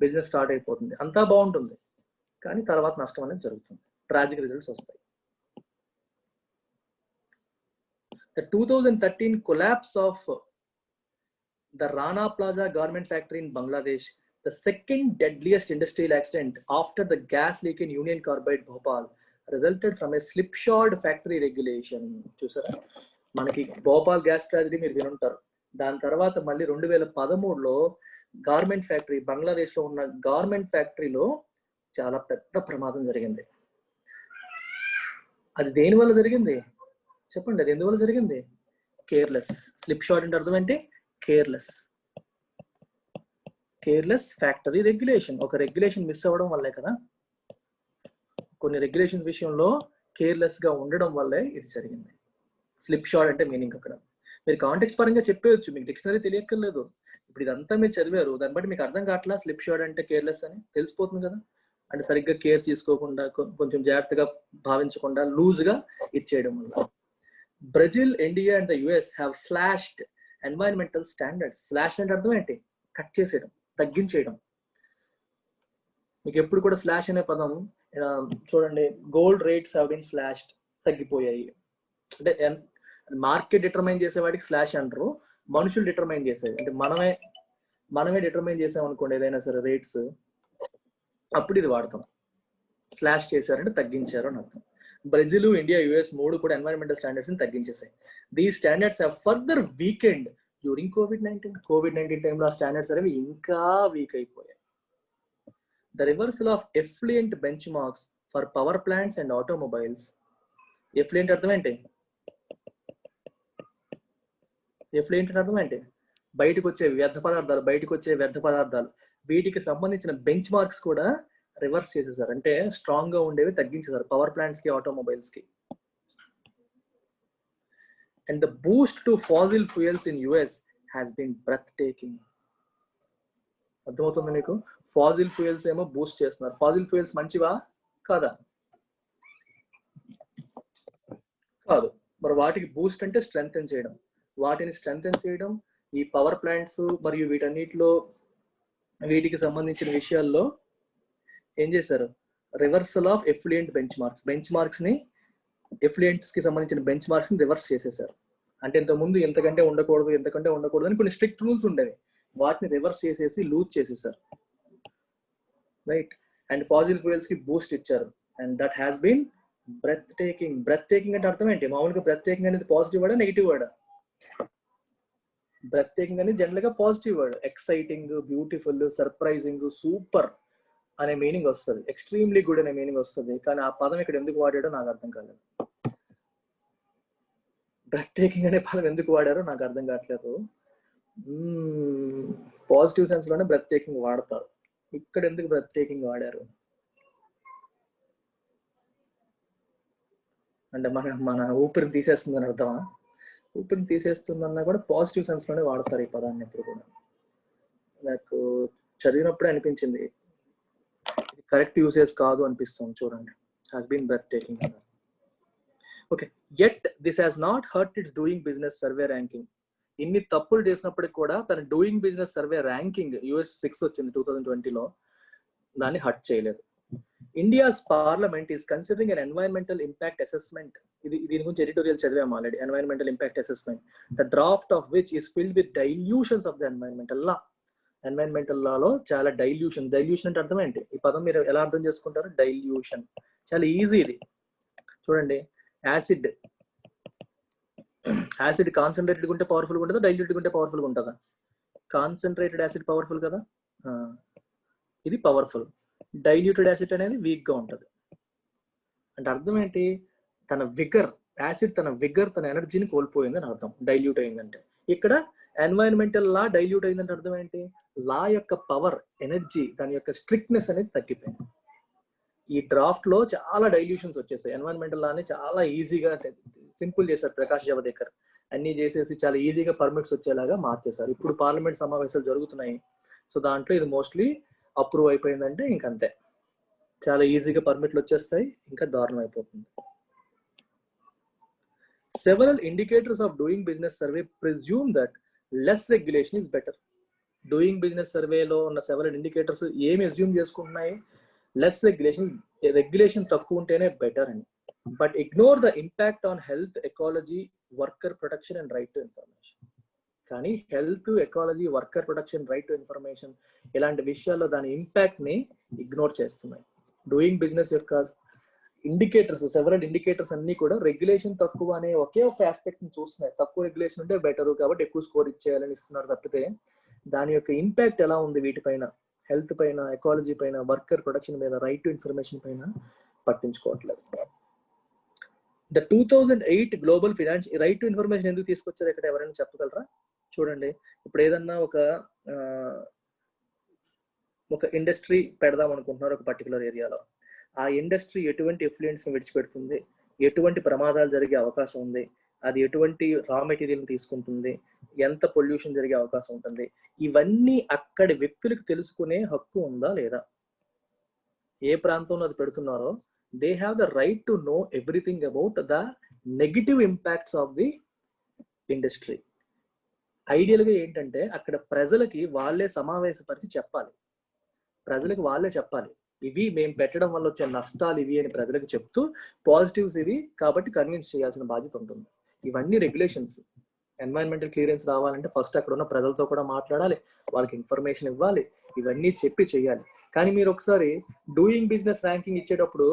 బిజినెస్ స్టార్ట్ అయిపోతుంది, అంతా బాగుంటుంది, కానీ తర్వాత నష్టం అనేది జరుగుతుంది, ట్రాజిక్ రిజల్ట్స్ వస్తాయి. The 2013 collapse of the Rana Plaza garment factory in Bangladesh, the second deadliest industrial accident after the gas leak in Union Carbide Bhopal, resulted from a slipshod factory regulation. చూసారా, మనకి Bhopal gas tragedy మీరు వినుంటారు. దాని తర్వాత మళ్ళీ 2013లో garment factory, Bangladesh లో ఉన్న garment ఫ్యాక్టరీలో చాలా పెద్ద ప్రమాదం జరిగింది. అది దేని వల్ల జరిగింది చెప్పండి? అది ఎందువల్ల జరిగింది? కేర్లెస్. స్లిప్ షాట్ అంటే అర్థం ఏంటి? Careless factory regulation. ఒక రెగ్యులేషన్ మిస్ అవ్వడం వల్లే కదా, కొన్ని రెగ్యులేషన్స్ విషయంలో కేర్లెస్ గా ఉండడం వల్లే ఇది జరిగింది. స్లిప్ షాట్ అంటే మీనింగ్ అక్కడ మీరు కాంటెక్స్ట్ పరంగా చెప్పేయచ్చు, మీకు డిక్షనరీ తెలియక్కర్లేదు. ఇప్పుడు ఇదంతా మీరు చదివారు, దాన్ని బట్టి మీకు అర్థం కావట్లా స్లిప్ షాట్ అంటే కేర్లెస్ అని తెలిసిపోతుంది కదా. అంటే సరిగ్గా కేర్ తీసుకోకుండా, కొంచెం జాగ్రత్తగా భావించకుండా లూజ్ గా ఇచ్చేయడం వల్ల. Brazil, India and the US have slashed environmental standards. Slash అంటే అర్థం ఏంటి? కట్ చేసేయడం, తగ్గించేయడం. మీకు ఎప్పుడు కూడా స్లాష్ అనే పదం చూడండి, గోల్డ్ రేట్స్ హావ్ బీన్ స్లాష్డ్, తగ్గిపోయాయి. అంటే మార్కెట్ డిటర్మైన్ చేసేవాడికి స్లాష్ అంటారు, మనుషులు డిటర్మైన్ చేసేది అంటే మనమే డిటర్మైన్ చేసాం అనుకోండి ఏదైనా సరే రేట్స్, అప్పుడు ఇది వాడతాం. స్లాష్ చేశారంటే తగ్గించారు అని అర్థం. బ్రెజిల్, ఇండియా, యుఎస్ మూడు కూడా ఎన్వైరన్మెంటల్ స్టాండర్డ్స్ ని తగ్గించేసాయి. These standards have further weakened during కోవిడ్-19 టైంలో ఆ స్టాండర్డ్స్ అనేవి ఇంకా వీక్ అయిపోయాయి. The reversal of effluent benchmarks for power plants and automobiles. Effluent అర్థం ఏంటి? ఎఫ్లుయెంట్ అంటే అర్థం ఏంటి? బయటకు వచ్చే వ్యర్థ పదార్థాలు, వీటికి సంబంధించిన బెంచ్ మార్క్స్ కూడా రివర్స్ చేసేసారు. అంటే స్ట్రాంగ్ గా ఉండేవి తగ్గించేసారు పవర్ ప్లాంట్స్ కి, ఆటోమొబైల్స్ కి. And the boost to fossil fuels in US has been breathtaking. అర్థమవుతుంది మీకు? ఫాసిల్ ఫ్యూయల్స్ ఏమో బూస్ట్ చేస్తున్నారు. ఫాసిల్ ఫ్యూయల్స్ మంచివా కాదా? కాదు. మరి వాటికి బూస్ట్ అంటే స్ట్రెంగ్తెన్ చేయడం, వాటిని స్ట్రెంగ్తెన్ చేయడం. ఈ పవర్ ప్లాంట్స్ మరియు వీటికి సంబంధించిన విషయాల్లో ఏం చేశారు? Reversal of effluent bench marks ని, ఎఫ్లుయెంట్స్ కి సంబంధించిన బెంచ్ మార్క్స్ ని రివర్స్ చేసేసారు. అంటే ఇంతకుముందు ఎంతకంటే ఉండకూడదు అని కొన్ని స్ట్రిక్ట్ రూల్స్ ఉండేవి, వాటిని రివర్స్ చేసేసి లూజ్ చేసేసారు, రైట్? అండ్ ఫాసిల్ ఫ్యూయల్స్ కి బూస్ట్ ఇచ్చారు. And that has been breathtaking. Breathtaking అంటే అర్థం ఏంటి? మామూలుగా బ్రెత్ టేకింగ్ అనేది పాజిటివ్ వర్డా, నెగిటివ్ వర్డా? బ్రెత్ టేకింగ్ అనేది జనరల్ గా positive word. Exciting, beautiful, surprising, super అనే మీనింగ్ వస్తుంది, ఎక్స్ట్రీమ్లీ గుడ్ అనే మీనింగ్ వస్తుంది. కానీ ఆ పదం ఇక్కడ ఎందుకు వాడాడో నాకు అర్థం కాలేదు. బ్రెత్ టేకింగ్ అనే పదం ఎందుకు వాడారో నాకు అర్థం కావట్లేదు. పాజిటివ్ సెన్స్ లోనే బ్రెత్ టేకింగ్ వాడతారు, ఇక్కడ ఎందుకు బ్రెత్ టేకింగ్ వాడారు అంటే మన ఊపిరిని తీసేస్తుందని అర్థమా? ఊపిరిని తీసేస్తుందన్నా కూడా పాజిటివ్ సెన్స్ లోనే వాడతారు ఈ పదాన్ని ఎప్పుడు కూడా. నాకు చదివినప్పుడే అనిపించింది ఇది కరెక్ట్ యూసేజ్ కాదు అనిపిస్తుంది. చూడండి, has been breathtaking. Okay, yet this has not hurt its doing business survey ranking. ఇన్ని తప్పులు చేసినప్పటికి కూడా తన doing business survey ranking US 6 వచ్చింది 2020లో, దాన్ని హర్ట్ చేయలేదు. India's parliament is considering an environmental impact assessment. దీని గురించి ఎడిటోరియల్ చదివాము already. Environmental impact assessment, the draft of which is filled with dilutions of the environmental law. Environmental లాలో చాలా dilution అంటే అర్థం ఏంటి? ఈ పదం మీరు ఎలా అర్థం చేసుకుంటారు? డైల్యూషన్ చాలా ఈజీ ఇది. చూడండి, యాసిడ్ కాన్సన్ట్రేటెడ్ ఉంటే పవర్ఫుల్ ఉంటుందా, డైల్యూటెడ్ ఉంటే పవర్ఫుల్ ఉంటుందా? కాన్సన్ట్రేటెడ్ యాసిడ్ పవర్ఫుల్ కదా, ఇది పవర్ఫుల్. డైల్యూటెడ్ యాసిడ్ అనేది వీక్ గా ఉంటుంది. అంటే అర్థం ఏంటి? తన విగర్, యాసిడ్ తన విగర్, తన ఎనర్జీని కోల్పోయిందని అర్థం డైల్యూట్ అయిందంటే. ఇక్కడ ఎన్వైరన్మెంటల్ లా డైల్యూట్ అయిందంటే అర్థం ఏంటి? లా యొక్క పవర్, ఎనర్జీ, దాని యొక్క స్ట్రిక్ట్నెస్ అనేది తగ్గిపోయింది. ఈ డ్రాఫ్ట్ లో చాలా డైల్యూషన్స్ వచ్చేసాయి. ఎన్వైరన్మెంటల్ లాని చాలా ఈజీగా సింపుల్ చేశారు ప్రకాష్ జావదేకర్. అన్ని చేసేసి చాలా ఈజీగా పర్మిట్స్ వచ్చేలాగా మార్చేశారు. ఇప్పుడు పార్లమెంట్ సమావేశాలు జరుగుతున్నాయి, సో దాంట్లో ఇది మోస్ట్లీ అప్రూవ్ అయిపోయిందంటే ఇంకంతే, చాలా ఈజీగా పర్మిట్లు వచ్చేస్తాయి, ఇంకా దారుణం అయిపోతుంది. Several indicators of doing business survey presume that less regulation is better. Doing business సర్వేలో ఉన్న సెవరల్ ఇండికేటర్స్ ఏమి అజ్యూమ్ చేసుకుంటున్నాయి? లెస్ రెగ్యులేషన్ తక్కువ ఉంటేనే బెటర్ అని. But ignore the impact on health, ecology, worker protection and right to information. కానీ health, ecology, worker protection, right to information ఇలాంటి విషయాల్లో దాని ఇంపాక్ట్ ని ఇగ్నోర్ చేస్తున్నాయి. డూయింగ్ బిజినెస్ యొక్క ఇండికేటర్స్, సెవరల్ ఇండికేటర్స్ అన్ని కూడా రెగ్యులేషన్ తక్కువ అనే ఒకే ఒక ఆస్పెక్ట్ ని చూస్తున్నాయి. తక్కువ రెగ్యులేషన్ ఉంటే బెటర్ కాబట్టి ఎక్కువ స్కోర్ ఇచ్చేయాలని ఇస్తున్నారు తప్పితే దాని యొక్క ఇంపాక్ట్ ఎలా ఉంది వీటిపైన, హెల్త్ పైన, ఎకాలజీ పైన, వర్కర్ ప్రొటెక్షన్ మీద, రైట్ టు ఇన్ఫర్మేషన్ పైన పట్టించుకోవట్లేదు. The 2008 global financial right to information ఎందుకు తీసుకొచ్చారు ఇక్కడ ఎవరైనా చెప్పగలరా? చూడండి, ఇప్పుడు ఏదన్నా ఒక ఇండస్ట్రీ పెడదాం అనుకుంటున్నారు ఒక పర్టికులర్ ఏరియాలో, ఆ ఇండస్ట్రీ ఎటువంటి ఎఫ్లుయెన్స్ ని విడిచిపెడుతుంది, ఎటువంటి ప్రమాదాలు జరిగే అవకాశం ఉంది, అది ఎటువంటి రా మెటీరియల్ తీసుకుంటుంది, ఎంత పొల్యూషన్ జరిగే అవకాశం ఉంటుంది, ఇవన్నీ అక్కడి వ్యక్తులకు తెలుసుకునే హక్కు ఉందా లేదా? ఏ ప్రాంతంలో అది పెడుతున్నారో they have the right to know everything about the negative impacts of the industry. ఐడియల్గా ఏంటంటే అక్కడ ప్రజలకి వాళ్ళే సమావేశపరిచి చెప్పాలి, ప్రజలకు వాళ్ళే చెప్పాలి ఇవి మేము పెట్టడం వల్ల వచ్చే నష్టాలు ఇవి అని ప్రజలకు చెప్తూ పాజిటివ్స్ ఇవి కాబట్టి కన్విన్స్ చేయాల్సిన బాధ్యత ఉంటుంది. ఇవన్నీ రెగ్యులేషన్స్. ఎన్వైరన్మెంటల్ క్లియరెన్స్ రావాలంటే ఫస్ట్ అక్కడ ఉన్న ప్రజలతో కూడా మాట్లాడాలి, వాళ్ళకి ఇన్ఫర్మేషన్ ఇవ్వాలి, ఇవన్నీ చెప్పి చేయాలి. కానీ మీరు ఒకసారి డూయింగ్ బిజినెస్ ర్యాంకింగ్ ఇచ్చేటప్పుడు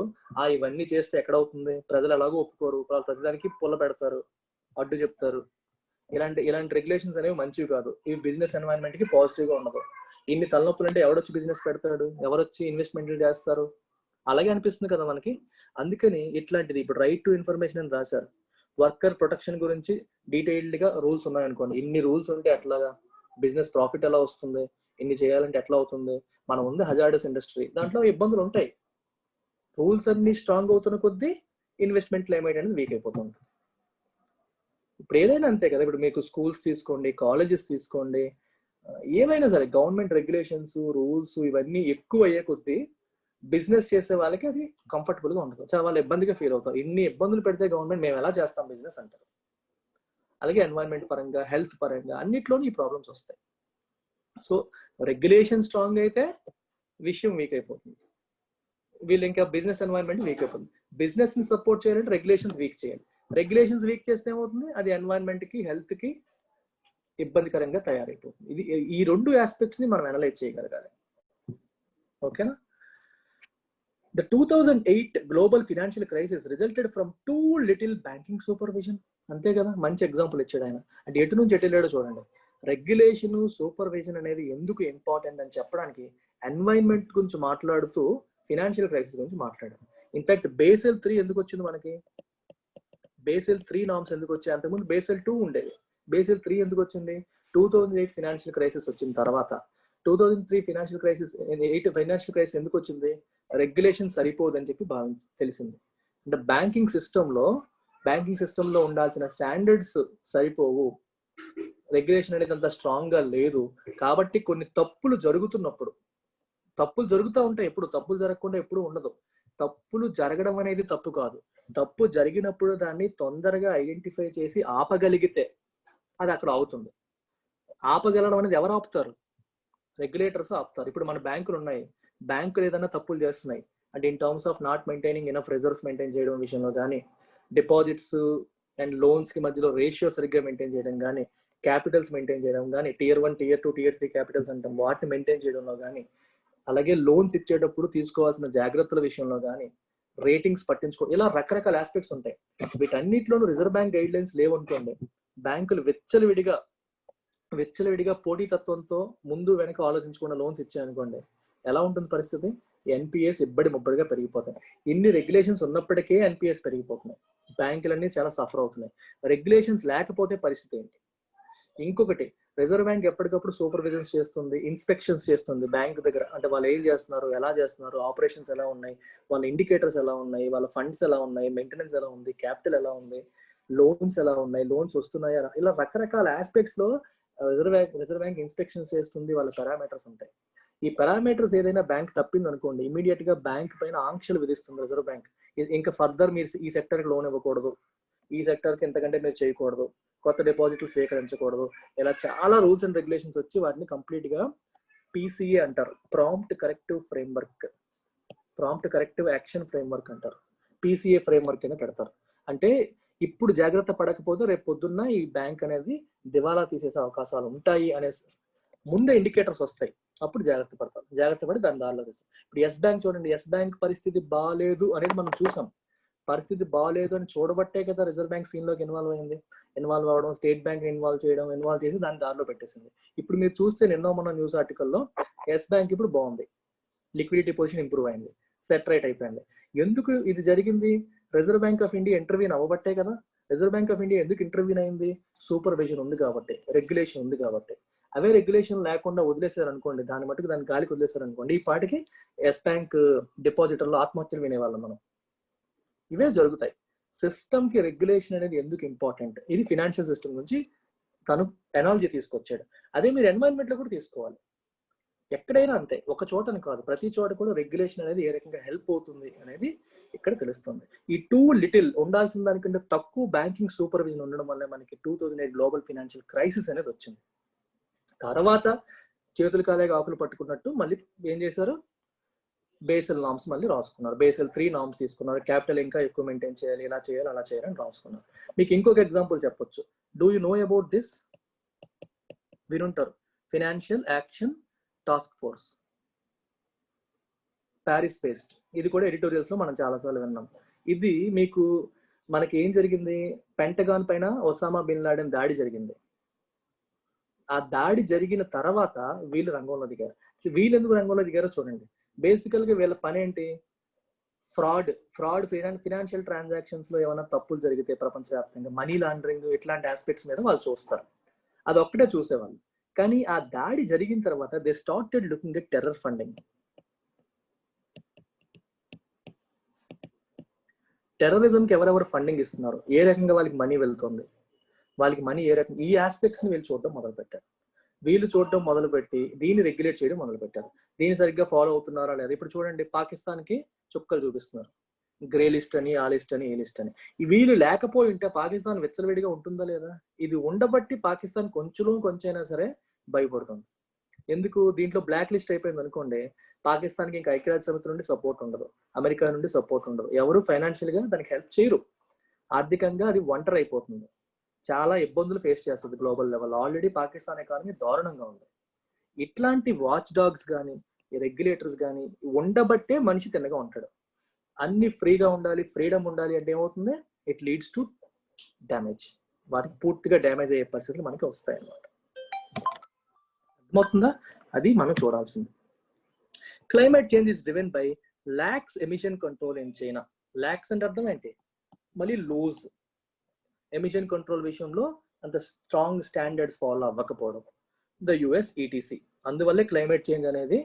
ఇవన్నీ చేస్తే ఎక్కడవుతుంది, ప్రజలు ఎలాగో ఒప్పుకోరు, వాళ్ళు ప్రతిదానికి పుల్ల పెడతారు, అడ్డు చెప్తారు. ఇలాంటి రెగ్యులేషన్స్ అనేవి మంచివి కాదు, ఇవి బిజినెస్ ఎన్వైరన్మెంట్ కి పాజిటివ్ గా ఉండదు. ఇన్ని తలనొప్పులు అంటే ఎవడొచ్చి బిజినెస్ పెడతాడు, ఎవరొచ్చి ఇన్వెస్ట్మెంట్లు చేస్తారు, అలాగే అనిపిస్తుంది కదా మనకి. అందుకని ఇట్లాంటిది ఇప్పుడు రైట్ టు ఇన్ఫర్మేషన్ అని రాశారు. వర్కర్ ప్రొటెక్షన్ గురించి డీటెయిల్డ్ గా రూల్స్ ఉన్నాయనుకోండి, ఇన్ని రూల్స్ ఉంటే ఎట్లాగా బిజినెస్ ప్రాఫిట్ ఎలా వస్తుంది, ఇన్ని చేయాలంటే ఎట్లా అవుతుంది? మనం ఉంది హజార్డస్ ఇండస్ట్రీ, దాంట్లో ఇబ్బందులు ఉంటాయి. రూల్స్ అన్ని స్ట్రాంగ్ అవుతున్న కొద్దీ ఇన్వెస్ట్మెంట్ క్లైమేట్ అనేది వీక్ అయిపోతుంది. ఇప్పుడు ఏదైనా అంతే కదా, ఇప్పుడు మీకు స్కూల్స్ తీసుకోండి, కాలేజెస్ తీసుకోండి, ఏమైనా సరే గవర్నమెంట్ రెగ్యులేషన్స్, రూల్స్ ఇవన్నీ ఎక్కువ అయ్యే కొద్దీ బిజినెస్ చేసే వాళ్ళకి అది కంఫర్టబుల్ గా ఉంటుంది, చాలా వాళ్ళు ఇబ్బందిగా ఫీల్ అవుతారు. ఇన్ని ఇబ్బందులు పెడితే గవర్నమెంట్ మేము ఎలా చేస్తాం బిజినెస్ అంటారు. అలాగే ఎన్వైరన్మెంట్ పరంగా, హెల్త్ పరంగా అన్నిట్లోని ఈ ప్రాబ్లమ్స్ వస్తాయి. సో రెగ్యులేషన్ స్ట్రాంగ్ అయితే విషయం వీక్ అయిపోతుంది, వీళ్ళు ఇంకా బిజినెస్ ఎన్వైరన్మెంట్ వీక్ అయిపోతుంది. బిజినెస్ ని సపోర్ట్ చేయాలంటే రెగ్యులేషన్స్ వీక్ చేయాలి. రెగ్యులేషన్స్ వీక్ చేస్తే ఏమవుతుంది, అది ఎన్వైరన్మెంట్ కి, హెల్త్ కి ఇబ్బందికరంగా తయారైపోతుంది. ఇది ఈ రెండు ఆస్పెక్ట్స్ ని మనం అనలైజ్ చేయగలగాలి. ఓకేనా? The 2008 global financial crisis resulted from too little banking supervision. అంతే కదా, మంచి ఎగ్జాంపుల్ ఇచ్చాడు ఆయన. అంటే ఎటు నుంచి ఎటు వెళ్ళాడో చూడండి. రెగ్యులేషన్ సూపర్విజన్ అనేది ఎందుకు ఇంపార్టెంట్ అని చెప్పడానికి ఎన్వైరన్మెంట్ గురించి మాట్లాడుతూ ఫినాన్షియల్ క్రైసిస్ గురించి మాట్లాడారు. ఇన్ఫాక్ట్ బేసెల్ 3 ఎందుకు వచ్చింది మనకి? బేసెల్ 3 నామ్స్ ఎందుకు వచ్చాయి? అంతకుముందు బేసెల్ 2 ఉండేది. బేసెల్ 3 ఎందుకు వచ్చింది? 2008 ఫినాన్షియల్ క్రైసిస్ వచ్చిన తర్వాత. 2003 ఫినాన్షియల్ క్రైసిస్ 8 ఫైనాన్షియల్ క్రైసిస్ ఎందుకు వచ్చింది? రెగ్యులేషన్ సరిపోదని చెప్పి తెలిసింది. అంటే బ్యాంకింగ్ సిస్టంలో ఉండాల్సిన స్టాండర్డ్స్ సరిపోవు, రెగ్యులేషన్ అనేది అంత స్ట్రాంగ్ గా లేదు. కాబట్టి కొన్ని తప్పులు జరుగుతూ ఉంటాయి. ఎప్పుడు తప్పులు జరగకుండా ఎప్పుడు ఉండదు. తప్పులు జరగడం అనేది తప్పు కాదు. తప్పు జరిగినప్పుడు దాన్ని తొందరగా ఐడెంటిఫై చేసి ఆపగలిగితే అది అక్కడ అవుతుంది. ఆపగలడం అనేది ఎవరు ఆపుతారు? రెగ్యులేటర్స్ ఆపుతారు. ఇప్పుడు మన బ్యాంకులు ఉన్నాయి, బ్యాంకులు ఏదైనా తప్పులు చేస్తున్నాయి అంటే in terms of not maintaining enough reserves maintain చేయడం విషయంలో కానీ, డిపాజిట్స్ అండ్ లోన్స్ కి మధ్యలో రేషియో సరిగ్గా మెయింటైన్ చేయడం కానీ, క్యాపిటల్స్ మెయింటైన్ చేయడం కానీ, Tier 1, Tier 2, Tier 3 క్యాపిటల్స్ అంటాం, వాటిని మెయింటైన్ చేయడంలో కానీ, అలాగే లోన్స్ ఇచ్చేటప్పుడు తీసుకోవాల్సిన జాగ్రత్తల విషయంలో కానీ, రేటింగ్స్ ఇలా రకరకాల ఆస్పెక్ట్స్ ఉంటాయి. వీటన్నిటిలోనూ రిజర్వ్ బ్యాంక్ గైడ్ లైన్స్ లేవనుకోండి, బ్యాంకులు వెచ్చలవిడిగా పోటీతత్వంతో ముందు వెనక ఆలోచించకుండా లోన్స్ ఇచ్చాయనుకోండి, ఎలా ఉంటుంది పరిస్థితి? ఎన్పిఎస్ ముబ్బడిగా పెరిగిపోతాయి. ఇన్ని రెగ్యులేషన్స్ ఉన్నప్పటికే ఎన్పిఎస్ పెరిగిపోతున్నాయి. బ్యాంకులన్నీ చాలా సఫర్ అవుతున్నాయి. రెగ్యులేషన్స్ లేకపోతే పరిస్థితి ఏంటి? ఇంకొకటి, రిజర్వ్ బ్యాంక్ ఎప్పటికప్పుడు సూపర్విజన్స్ చేస్తుంది, ఇన్స్పెక్షన్స్ చేస్తుంది బ్యాంక్ దగ్గర. అంటే వాళ్ళు ఏం చేస్తున్నారు, ఎలా చేస్తున్నారు, ఆపరేషన్స్ ఎలా ఉన్నాయి, వాళ్ళ ఇండికేటర్స్ ఎలా ఉన్నాయి, వాళ్ళ ఫండ్స్ ఎలా ఉన్నాయి, మెయింటెనెన్స్ ఎలా ఉంది, క్యాపిటల్ ఎలా ఉంది, లోన్స్ ఎలా ఉన్నాయి, లోన్స్ వస్తున్నాయా, ఇలా రకరకాల ఆస్పెక్ట్స్ లో రిజర్వ్ బ్యాంక్ ఇన్స్పెక్షన్స్ చేస్తుంది. వాళ్ళ పారామీటర్స్ ఉంటాయి. ఈ పారామీటర్స్ ఏదైనా బ్యాంక్ తప్పింది అనుకోండి, ఇమీడియట్ గా బ్యాంక్ పైన ఆంక్షలు విధిస్తుంది రిజర్వ్ బ్యాంక్. ఇంకా ఫర్దర్ మీరు ఈ సెక్టర్ కి లోన్ ఇవ్వకూడదు, ఈ సెక్టర్ కి ఎంతకంటే మీరు చేయకూడదు, కొత్త డిపాజిట్లు స్వీకరించకూడదు, ఇలా చాలా రూల్స్ అండ్ రెగ్యులేషన్స్ వచ్చి వాటిని కంప్లీట్ గా PCA అంటారు, ప్రాంప్ట్ కరెక్టివ్ యాక్షన్ ఫ్రేమ్వర్క్ అంటారు. PCA ఫ్రేమ్వర్క్ అయినా పెడతారు. అంటే ఇప్పుడు జాగ్రత్త పడకపోతే రేపు పొద్దున్న ఈ బ్యాంక్ అనేది దివాలా తీసేసే అవకాశాలు ఉంటాయి అనే ముందే ఇండికేటర్స్ వస్తాయి. అప్పుడు జాగ్రత్త పడి దాని దారిలో తీస్తారు. ఇప్పుడు ఎస్ బ్యాంక్ చూడండి, ఎస్ బ్యాంక్ పరిస్థితి బాగాలేదు అనేది మనం చూసాం. పరిస్థితి బాగాలేదు అని చూడబట్టే కదా రిజర్వ్ బ్యాంక్ సీన్ లోకి ఇన్వాల్వ్ అవ్వడం, స్టేట్ బ్యాంక్ ఇన్వాల్వ్ చేసి దాన్ని దారిలో పెట్టేసింది. ఇప్పుడు మీరు చూస్తే మొన్న న్యూస్ ఆర్టికల్లో ఎస్ బ్యాంక్ ఇప్పుడు బాగుంది, లిక్విడిటీ పొజిషన్ ఇంప్రూవ్ అయింది, సెట్ రైట్ అయిపోయింది. ఎందుకు ఇది జరిగింది? Reserve Bank of India intervene అవ్వబట్టే కదా. రిజర్వ్ బ్యాంక్ ఆఫ్ ఇండియా ఎందుకు ఇంటర్వ్యూన్ అయింది? సూపర్విజన్ ఉంది కాబట్టి, రెగ్యులేషన్ ఉంది కాబట్టి. అవే రెగ్యులేషన్ లేకుండా వదిలేశారు అనుకోండి, దాని మటుకు దాని గాలికి వదిలేశారు అనుకోండి, ఈ పాటికి ఎస్ బ్యాంక్ డిపాజిటర్లో ఆత్మహత్యలు వినేవాళ్ళం మనం. ఇవే జరుగుతాయి. సిస్టమ్ కి రెగ్యులేషన్ అనేది ఎందుకు ఇంపార్టెంట్? ఇది ఫినాన్షియల్ సిస్టమ్ నుంచి తను ఎనాలజీ తీసుకొచ్చాడు. అదే మీరు ఎన్వైరన్మెంట్ లో కూడా తీసుకోవాలి. ఎక్కడైనా అంతే, ఒక చోటని కాదు, ప్రతి చోట కూడా రెగ్యులేషన్ అనేది ఏ రకంగా హెల్ప్ అవుతుంది అనేది ఇక్కడ తెలుస్తుంది. ఈ టూ లిటిల్ ఉండాల్సిన దానికంటే తక్కువ బ్యాంకింగ్ సూపర్విజన్ ఉండడం వల్ల మనకి 2008 గ్లోబల్ ఫైనాన్షియల్ క్రైసిస్ అనేది వచ్చింది. తర్వాత చేతులు కాలేగా ఆకులు పట్టుకున్నట్టు మళ్ళీ ఏం చేశారు? బేసెల్ నామ్స్ మళ్ళీ రాసుకున్నారు. బేసెల్ 3 నామ్స్ తీసుకున్నారు. క్యాపిటల్ ఇంకా ఎక్కువ మెయింటైన్ చేయాలి, ఇలా చేయాలి, అలా చేయాలని రాసుకున్నారు. మీకు ఇంకొక ఎగ్జాంపుల్ చెప్పొచ్చు. Do you know about this? వినుంటారు, Financial Action Task Force, Paris based. ఇది కూడా ఎడిటోరియల్స్ లో మనం చాలాసార్లు విన్నాం. ఇది మనకి ఏం జరిగింది? పెంటగాన్ పైన ఒసామా బిన్ లాడెన్ దాడి జరిగింది. ఆ దాడి జరిగిన తర్వాత వీళ్ళు రంగంలో దిగారు. వీళ్ళు ఎందుకు రంగంలో దిగారో చూడండి. బేసికల్ గా వీళ్ళ పని ఏంటి? ఫ్రాడ్ ఫినాన్షియల్ ట్రాన్సాక్షన్స్ లో ఏమైనా తప్పులు జరిగితే ప్రపంచవ్యాప్తంగా మనీ లాండరింగ్ ఇట్లాంటి ఆస్పెక్ట్స్ మీద వాళ్ళు చూస్తారు. అది ఒక్కటే చూసేవాళ్ళు. కానీ ఆ దాడి జరిగిన తర్వాత they started looking at terror funding. టెర్రరిజంకి ఎవరెవరు ఫండింగ్ ఇస్తున్నారు, ఏ రకంగా వాళ్ళకి మనీ వెళ్తుంది, వాళ్ళకి మనీ ఏ రకంగా, ఈ ఆస్పెక్ట్స్ ని వీళ్ళు చూడడం మొదలుపెట్టారు. దీన్ని రెగ్యులేట్ చేయడం మొదలుపెట్టారు. దీన్ని సరిగ్గా ఫాలో అవుతున్నారా లేదా? ఇప్పుడు చూడండి, పాకిస్తాన్ కి చుక్కలు చూపిస్తున్నారు, గ్రే లిస్ట్ అని, ఆ లిస్ట్ అని, ఈ లిస్ట్ అని. వీళ్ళు లేకపోయి ఉంటే పాకిస్తాన్ వెచ్చలవిడిగా ఉంటుందా లేదా? ఇది ఉండబట్టి పాకిస్తాన్ కొంచెమైనా సరే భయపడుతుంది. ఎందుకు? దీంట్లో బ్లాక్ లిస్ట్ అయిపోయింది అనుకోండి, పాకిస్తాన్కి ఇంకా ఐక్యరాజ్య సమితి నుండి సపోర్ట్ ఉండదు, అమెరికా నుండి సపోర్ట్ ఉండదు, ఎవరు ఫైనాన్షియల్ గా దానికి హెల్ప్ చేయరు. ఆర్థికంగా అది ఒంటరి అయిపోతుంది, చాలా ఇబ్బందులు ఫేస్ చేస్తుంది global level. Already Pakistan economy దారుణంగా ఉంది. ఇట్లాంటి వాచ్ డాగ్స్ కానీ, రెగ్యులేటర్స్ కానీ ఉండబట్టే మనిషి తిన్నగా ఉంటాడు. అన్ని ఫ్రీగా ఉండాలి, ఫ్రీడమ్ ఉండాలి అంటే ఏమవుతుంది? It leads to damage. వాటికి పూర్తిగా డ్యామేజ్ అయ్యే పరిస్థితులు మనకి వస్తాయి అన్నమాట. అర్థమవుతుందా? అది మనం చూడాల్సింది. Climate change is driven by lax emission control in China. Lax అంటే అర్థం ఏంటి? మళ్ళీ లూజ్. ఎమిషన్ కంట్రోల్ విషయంలో అంత స్ట్రాంగ్ స్టాండర్డ్స్ ఫాలో అవ్వకపోవడం. The US etc. అందువల్లే క్లైమేట్ చేంజ్ అనేది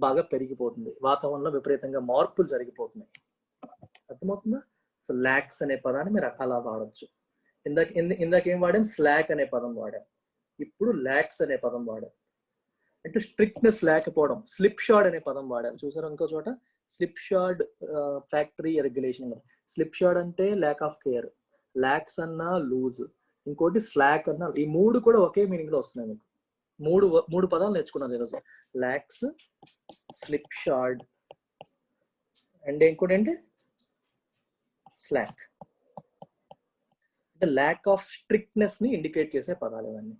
బాగా పెరిగిపోతుంది, వాతావరణంలో విపరీతంగా మార్పులు జరిగిపోతున్నాయి. అర్థమవుతుందా? సో లాక్స్ అనే పదాన్ని మీరు అలా వాడచ్చు. ఇందాక ఏం వాడాం? స్లాక్ అనే పదం వాడాం. ఇప్పుడు లాక్స్ అనే పదం వాడాం. అంటే స్ట్రిక్ట్నెస్ లేకపోవడం. స్లిప్ షార్డ్ అనే పదం వాడాం. చూసారు ఇంకో చోట స్లిప్ షార్డ్ ఫ్యాక్టరీ రెగ్యులేషన్. స్లిప్ షార్డ్ అంటే ల్యాక్ ఆఫ్ కేర్, లాక్స్ అన్నా లూజ్, ఇంకోటి స్లాక్ అన్నా. ఈ మూడు కూడా ఒకే మీనింగ్ లో వస్తున్నాయి మీకు. మూడు పదాలు నేర్చుకున్నాను ఈరోజు. లాక్స్, స్లిప్ షార్డ్ అండ్ ఇంకోటి ఏంటి? స్లాక్. అంటే ల్యాక్ ఆఫ్ స్ట్రిక్ట్నెస్ ని ఇండికేట్ చేసే పదాలు ఇవన్నీ.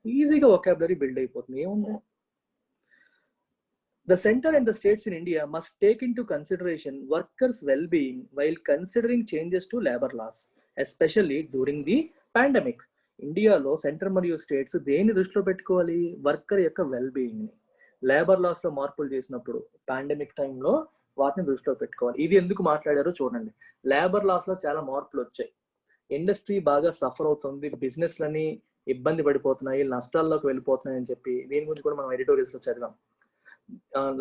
ఈజీగా వొకాబులరీ బిల్డ్ అయిపోతుంది. ఏముంది? The center and the states in India must take into consideration workers' well-being while considering changes to labor laws, especially during the pandemic. ఇండియాలో సెంటర్ మరియు స్టేట్స్ దేని దృష్టిలో పెట్టుకోవాలి? వర్కర్ యొక్క వెల్-బీయింగ్ ని. లేబర్ లాస్ లో మార్పులు చేసినప్పుడు పాండమిక్ టైంలో వాటిని దృష్టిలో పెట్టుకోవాలి. ఇది ఎందుకు మాట్లాడారో చూడండి. లేబర్ లాస్ లో చాలా మార్పులు వచ్చాయి. ఇండస్ట్రీ బాగా సఫర్ అవుతుంది, బిజినెస్లని ఇబ్బంది పడిపోతున్నాయి, నష్టాల్లోకి వెళ్ళిపోతున్నాయి అని చెప్పి దీని గురించి కూడా మనం ఎడిటోరియల్స్ లో చదివాం.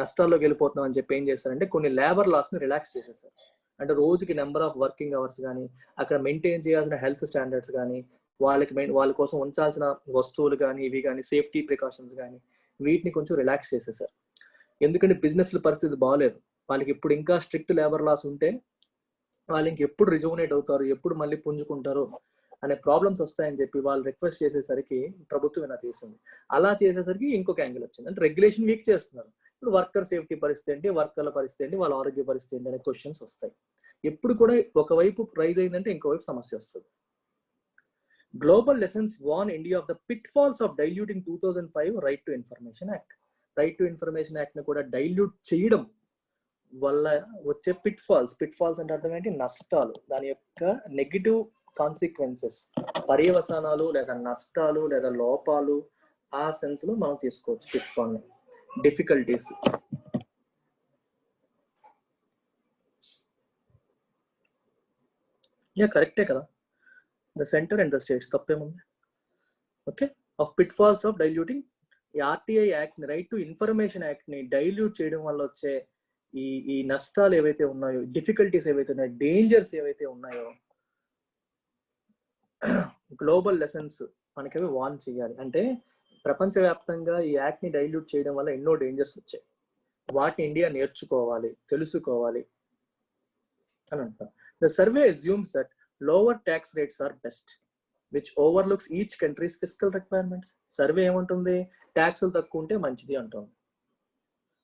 నష్టాల్లోకి వెళ్ళిపోతున్నాం అని చెప్పి ఏం చేస్తారంటే కొన్ని లేబర్ లాస్ ని రిలాక్స్ చేసేసారు. అంటే రోజుకి నెంబర్ ఆఫ్ వర్కింగ్ అవర్స్ కానీ, అక్కడ మెయింటైన్ చేయాల్సిన హెల్త్ స్టాండర్డ్స్ కానీ, వాళ్ళ కోసం ఉంచాల్సిన వస్తువులు కానీ, ఇవి కానీ, సేఫ్టీ ప్రికాషన్స్ కానీ, వీటిని కొంచెం రిలాక్స్ చేసేసారు. ఎందుకంటే బిజినెస్ల పరిస్థితి బాగాలేదు. వాళ్ళకి ఇప్పుడు ఇంకా స్ట్రిక్ట్ లేబర్ లాస్ ఉంటే వాళ్ళు ఇంకెప్పుడు రిజోనేట్ అవుతారు, ఎప్పుడు మళ్ళీ పుంజుకుంటారు అనే ప్రాబ్లమ్స్ వస్తాయని చెప్పి వాళ్ళు రిక్వెస్ట్ చేసేసరికి ప్రభుత్వం ఇలా చేసింది. అలా చేసేసరికి ఇంకొక యాంగిల్ వచ్చింది. అంటే రెగ్యులేషన్ వీక్ చేస్తున్నారు. ఇప్పుడు వర్కర్ సేఫ్టీ పరిస్థితి ఏంటి, వర్కర్ల పరిస్థితి ఏంటి, వాళ్ళ ఆరోగ్య పరిస్థితి ఏంటి అనే క్వశ్చన్స్ వస్తాయి. ఎప్పుడు కూడా ఒకవైపు రైజ్ అయిందంటే ఇంకోవైపు సమస్య వస్తుంది. Global lessons warn India of the pitfalls of diluting 2005 right to information act. Right to information act ని కూడా డైల్యూట్ చేయడం వల్ల వచ్చే పిట్ ఫాల్స్ అంటే అర్థం ఏంటి? నష్టాలు. దాని యొక్క నెగిటివ్ కాన్సిక్వెన్సెస్, పర్యవసానాలు లేదా నష్టాలు లేదా లోపాలు, ఆ సెన్స్ లో మనం తీసుకోవచ్చు పిట్ ఫాల్ ని. డిఫికల్టీస్. కరెక్టే కదా? The centre and the states, తప్పేముంది? Okay. Of pitfalls of diluting. ఈ ఆర్టీఐ యాక్ట్ ని, రైట్ టు ఇన్ఫర్మేషన్ యాక్ట్ ని డైల్యూట్ చేయడం వల్ల వచ్చే ఈ నష్టాలు ఏవైతే ఉన్నాయో, డిఫికల్టీస్ ఏవైతే ఉన్నాయో, డేంజర్స్ ఏవైతే ఉన్నాయో, గ్లోబల్ లెసన్స్ మనకి వార్న్ చేయాలి. అంటే ప్రపంచవ్యాప్తంగా ఈ యాక్ట్ ని డైల్యూట్ చేయడం వల్ల ఎన్నో డేంజర్స్ వచ్చాయి. వాటిని ఇండియా నేర్చుకోవాలి, తెలుసుకోవాలి అని అంటారు. The survey assumes that lower tax rates are best, which overlooks each countries fiscal requirements. Survey ఏమంటుంది? ట్యాక్సులు తక్కువ ఉంటే మంచిది అంటుంది.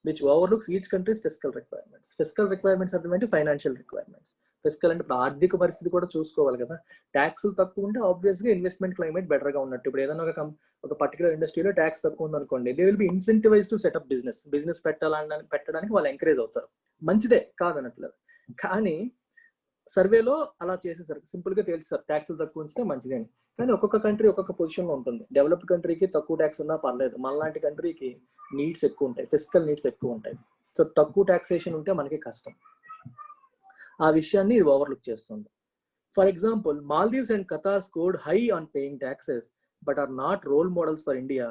Which overlooks each countries fiscal requirements. Fiscal requirements అర్థమేంటి? Financial requirements. ఫిస్కల్ అంటే ఇప్పుడు ఆర్థిక పరిస్థితి కూడా చూసుకోవాలి కదా. ట్యాక్సులు తక్కువ ఉంటే ఆబ్వియస్ గా ఇన్వెస్ట్మెంట్ క్లైమేట్ బెటర్ గా ఉన్నట్టు. ఇప్పుడు ఏదైనా ఒక పర్టికులర్ ఇండస్ట్రీలో ట్యాక్స్ తక్కువ ఉంది అనుకోండి, they will be incentivise to set up business పెట్టడానికి వాళ్ళు ఎంకరేజ్ అవుతారు. మంచిదే, కాదనట్లేదు. కానీ సర్వేలో అలా చేసేసారు, సింపుల్ గా తేల్చారు ట్యాక్సులు తక్కువ ఉంచితే మంచిదే అని. కానీ ఒక్కొక్క కంట్రీ ఒక్కొక్క పొజిషన్ లో ఉంటుంది. డెవలప్డ్ కంట్రీకి తక్కువ ట్యాక్స్ ఉన్నా పర్లేదు, మనలాంటి కంట్రీకి నీడ్స్ ఎక్కువ ఉంటాయి, ఫిజికల్ నీడ్స్ ఎక్కువ ఉంటాయి. సో తక్కువ టాక్సేషన్ ఉంటే మనకి కష్టం. ఆ విషయాన్ని ఇది ఓవర్లుక్ చేస్తుంది. For example, Maldives and Qatar scored high on paying taxes but are not role models for India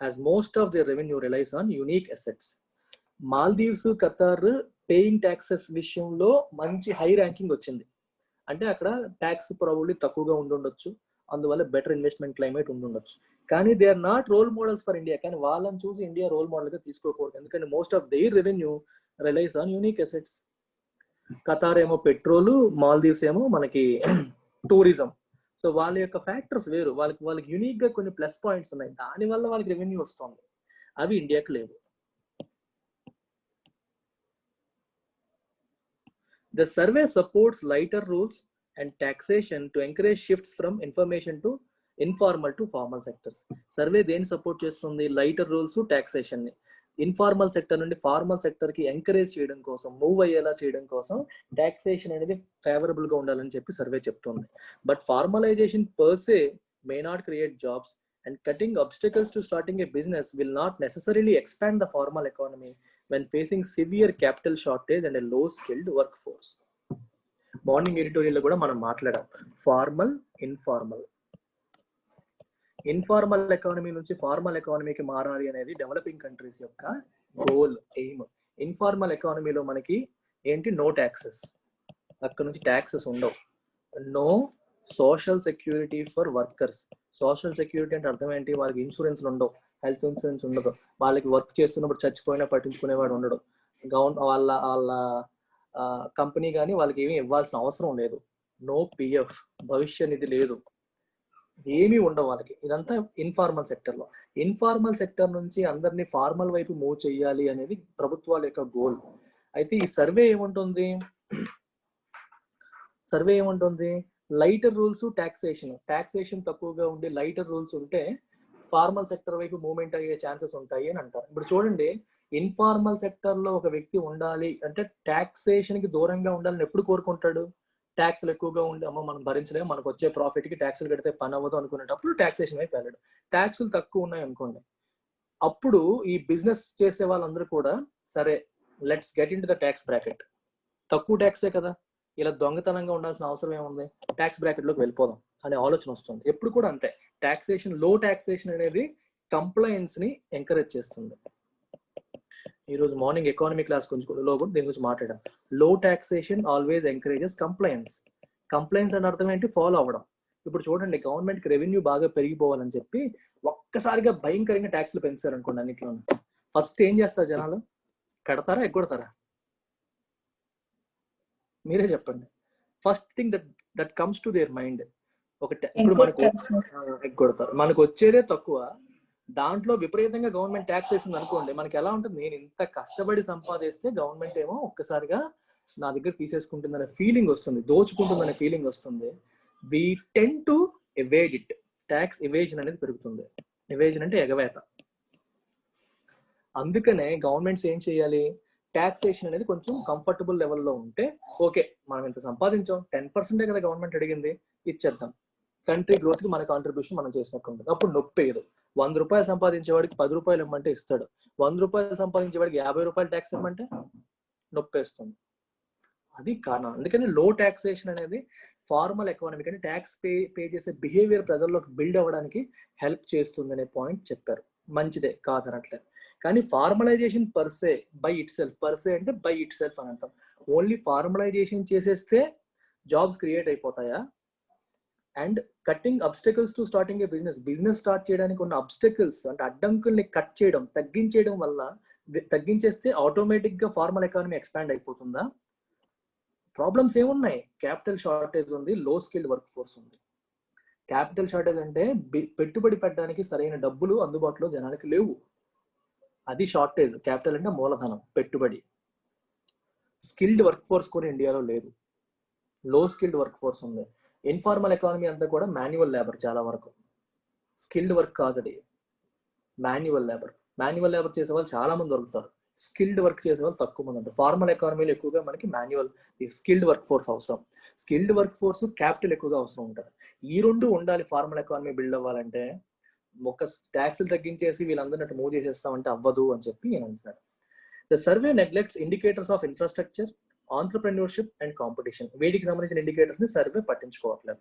as most of their revenue relies on unique assets. Maldives, Qatar paying taxes విషయంలో మంచి హై ర్యాంకింగ్ వచ్చింది. అంటే అక్కడ tax probably తక్కువగా ఉండుండొచ్చు, అందువల్ల better investment climate ఉండుండొచ్చు. కానీ they are not role models for India. కానీ వాళ్ళని చూసి ఇండియా రోల్ మోడల్ గా తీసుకోకూడదు, ఎందుకంటే most of their revenue relies on unique assets. Qatar ఏమో పెట్రోల్, మాల్దీవ్స్ ఏమో మనకి టూరిజం. సో వాళ్ళ యొక్క ఫ్యాక్టర్స్ వేరు, వాళ్ళకి యూనిక్ గా కొన్ని ప్లస్ పాయింట్స్ ఉన్నాయి, దానివల్ల వాళ్ళకి రెవెన్యూ వస్తుంది, అవి ఇండియాకి లేవు. The survey supports lighter rules and taxation to encourage shifts from informal to formal sectors. Survey దేని సపోర్ట్ చేస్తుంది? లైటర్ రూల్స్, టాక్సేషన్ ని ఇన్ఫార్మల్ సెక్టర్ నుండి ఫార్మల్ సెక్టర్ కి ఎంకరేజ్ చేయడం కోసం, మూవ్ అయ్యేలా చేయడం కోసం టాక్సేషన్ అనేది ఫేవరబుల్ గా ఉండాలని చెప్పి సర్వే చెప్తుంది. But formalisation per say may not create jobs And cutting obstacles to starting a business will not necessarily expand the formal economy when facing severe capital shortage and a low skilled workforce. Morning ఎడిటోరియల్లో కూడా మనం మాట్లాడాం formal informal. Informal economy నుంచి formal ఎకానమీకి మారాలి అనేది developing countries యొక్క goal, aim. Informal ఎకానమీలో మనకి ఏంటి? నో ట్యాక్సెస్, అక్కడ నుంచి ట్యాక్సెస్ ఉండవు. No social security for workers. Social security అంటే అర్థం ఏంటి? వాళ్ళకి ఇన్సూరెన్స్లు ఉండవు, హెల్త్ ఇన్సూరెన్స్ ఉండదు, వాళ్ళకి వర్క్ చేస్తున్నప్పుడు చచ్చిపోయినా పట్టించుకునేవాడు ఉండడు, వాళ్ళ కంపెనీ కానీ వాళ్ళకి ఏమీ ఇవ్వాల్సిన అవసరం లేదు. నో పిఎఫ్, భవిష్య నిధి లేదు, ఏమీ ఉండవు వాళ్ళకి. ఇదంతా ఇన్ఫార్మల్ సెక్టర్లో. ఇన్ఫార్మల్ సెక్టర్ నుంచి అందరినీ ఫార్మల్ వైపు మూవ్ చేయాలి అనేది ప్రభుత్వాల యొక్క గోల్. అయితే ఈ సర్వే ఏముంటుంది? లైటర్ రూల్స్, టాక్సేషన్ తక్కువగా ఉండి లైటర్ రూల్స్ ఉంటే ఫార్మల్ సెక్టర్ వైపు మూవ్మెంట్ అయ్యే ఛాన్సెస్ ఉంటాయి అని అంటారు. ఇప్పుడు చూడండి, ఇన్ఫార్మల్ సెక్టర్ లో ఒక వ్యక్తి ఉండాలి అంటే టాక్సేషన్ కి దూరంగా ఉండాలని ఎప్పుడు కోరుకుంటాడు? ట్యాక్స్లు ఎక్కువగా ఉండి అమ్మ మనం భరించలేము, మనకు వచ్చే ప్రాఫిట్ కి ట్యాక్స్లు కడితే పని అవ్వదు అనుకునేటప్పుడు టాక్సేషన్ వైపు వెళ్ళాడు. ట్యాక్స్లు తక్కువ ఉన్నాయి అనుకోండి, అప్పుడు ఈ బిజినెస్ చేసే వాళ్ళందరూ కూడా సరే let's get in to the tax bracket, తక్కువ ట్యాక్సే కదా, ఇలా దొంగతనంగా ఉండాల్సిన అవసరం ఏముంది, ట్యాక్స్ బ్రాకెట్ లోకి వెళ్ళిపోదాం అనే ఆలోచన వస్తుంది. ఎప్పుడు కూడా అంతే. టాక్సేషన్, లో టాక్సేషన్ అనేది కంప్లయన్స్ ని ఎంకరేజ్ చేస్తుంది. ఈరోజు మార్నింగ్ ఎకానమీ క్లాస్ లో కూడా దీని గురించి మాట్లాడాం. లో taxation always encourages compliance. Compliance అంటే అర్థం ఏంటి? ఫాలో అవ్వడం. ఇప్పుడు చూడండి, గవర్నమెంట్ కి రెవెన్యూ బాగా పెరిగిపోవాలని చెప్పి ఒక్కసారిగా భయంకరంగా ట్యాక్స్లు పెంచారు అనుకోండి అన్నిట్లోనూ. ఫస్ట్ ఏం చేస్తారు జనాలు? కడతారా, ఎగ్గొడతారా? మీరే చెప్పండి. First thing that comes to their mind ఇప్పుడు మనకు ఎగ్గొడతారు. మనకు వచ్చేదే తక్కువ, దాంట్లో విపరీతంగా గవర్నమెంట్ ట్యాక్స్ వేసింది అనుకోండి, మనకి ఎలా ఉంటుంది? నేను ఇంత కష్టపడి సంపాదిస్తే గవర్నమెంట్ ఏమో ఒక్కసారిగా నా దగ్గర తీసేసుకుంటుందనే ఫీలింగ్ వస్తుంది, దోచుకుంటుందనే ఫీలింగ్ వస్తుంది. We tend to evade it. Tax evasion అనేది పెరుగుతుంది. ఎవేజన్ అంటే ఎగవేత. అందుకనే గవర్నమెంట్స్ ఏం చేయాలి? ట్యాక్సేషన్ అనేది కొంచెం కంఫర్టబుల్ లెవెల్లో ఉంటే ఓకే, మనం ఇంత సంపాదించాం, 10% కదా గవర్నమెంట్ అడిగింది, ఇచ్చేద్దాం. కంట్రీ గ్రోత్ కి మన కాంట్రిబ్యూషన్ మనం చేసినట్టు ఉంటుంది. అప్పుడు నొప్పేయదు. 100 రూపాయలు సంపాదించేవాడికి 10 రూపాయలు ఇమ్మంటే ఇస్తాడు. 100 రూపాయలు సంపాదించేవాడికి 50 రూపాయలు ట్యాక్స్ ఇమ్మంటే నొప్పేస్తుంది. అది కారణం. అందుకని లో ట్యాక్సేషన్ అనేది ఫార్మల్ ఎకానమీ కానీ ట్యాక్స్ పే చేసే బిహేవియర్ ప్రజల్లోకి బిల్డ్ అవ్వడానికి హెల్ప్ చేస్తుంది అనే పాయింట్ చెప్పారు. మంచిదే, కాదనట్లేదు. కానీ formalisation per se by itself, per se అంటే బై ఇట్ సెల్ఫ్ అని అంటాం. ఓన్లీ ఫార్మలైజేషన్ చేసేస్తే జాబ్స్ క్రియేట్ అయిపోతాయా? And cutting obstacles to starting a business start చేయడానికి ఉన్న అబ్స్టకల్స్ అంటే అడ్డంకుల్ని కట్ చేయడం, తగ్గించేయడం వల్ల, తగ్గించేస్తే ఆటోమేటిక్ గా ఫార్మల్ ఎకానమీ ఎక్స్పాండ్ అయిపోతుందా? ప్రాబ్లమ్స్ ఏమున్నాయి? క్యాపిటల్ షార్టేజ్ ఉంది, లో స్కిల్డ్ వర్క్ ఫోర్స్ ఉంది. క్యాపిటల్ షార్టేజ్ అంటే పెట్టుబడి పెట్టడానికి సరైన డబ్బులు అందుబాటులో జనానికి లేవు, అది షార్టేజ్. క్యాపిటల్ అంటే మూలధనం, పెట్టుబడి. స్కిల్డ్ వర్క్ ఫోర్స్ కూడా ఇండియాలో లేదు, లో స్కిల్డ్ వర్క్ ఫోర్స్ ఉంది. ఇన్ఫార్మల్ ఎకానమీ అంతా కూడా మాన్యువల్ లేబర్, చాలా వరకు స్కిల్డ్ వర్క్ కాదు, అది మాన్యువల్ లేబర్. మాన్యువల్ లేబర్ చేసే వాళ్ళు చాలా మంది దొరుకుతారు, స్కిల్డ్ వర్క్ చేసే వాళ్ళు తక్కువ మంది ఉంటారు. ఫార్మల్ ఎకానమీలో ఎక్కువగా మనకి మాన్యువల్, స్కిల్డ్ వర్క్ ఫోర్స్ అవసరం. స్కిల్డ్ వర్క్ ఫోర్స్, క్యాపిటల్ ఎక్కువగా అవసరం ఉంటుంది. ఈ రెండు ఉండాలి ఫార్మల్ ఎకానమీ బిల్డ్ అవ్వాలంటే. ఒక ట్యాక్స్లు తగ్గించేసి వీళ్ళందరినట్టు మూవ్ చేసేస్తామంటే అవ్వదు అని చెప్పి నేను అంటున్నాను. The survey neglects indicators of infrastructure, entrepreneurship and competition. వీటికి సంబంధించిన ఇండికేటర్స్ ని సర్వే పట్టించుకోవట్లేదు.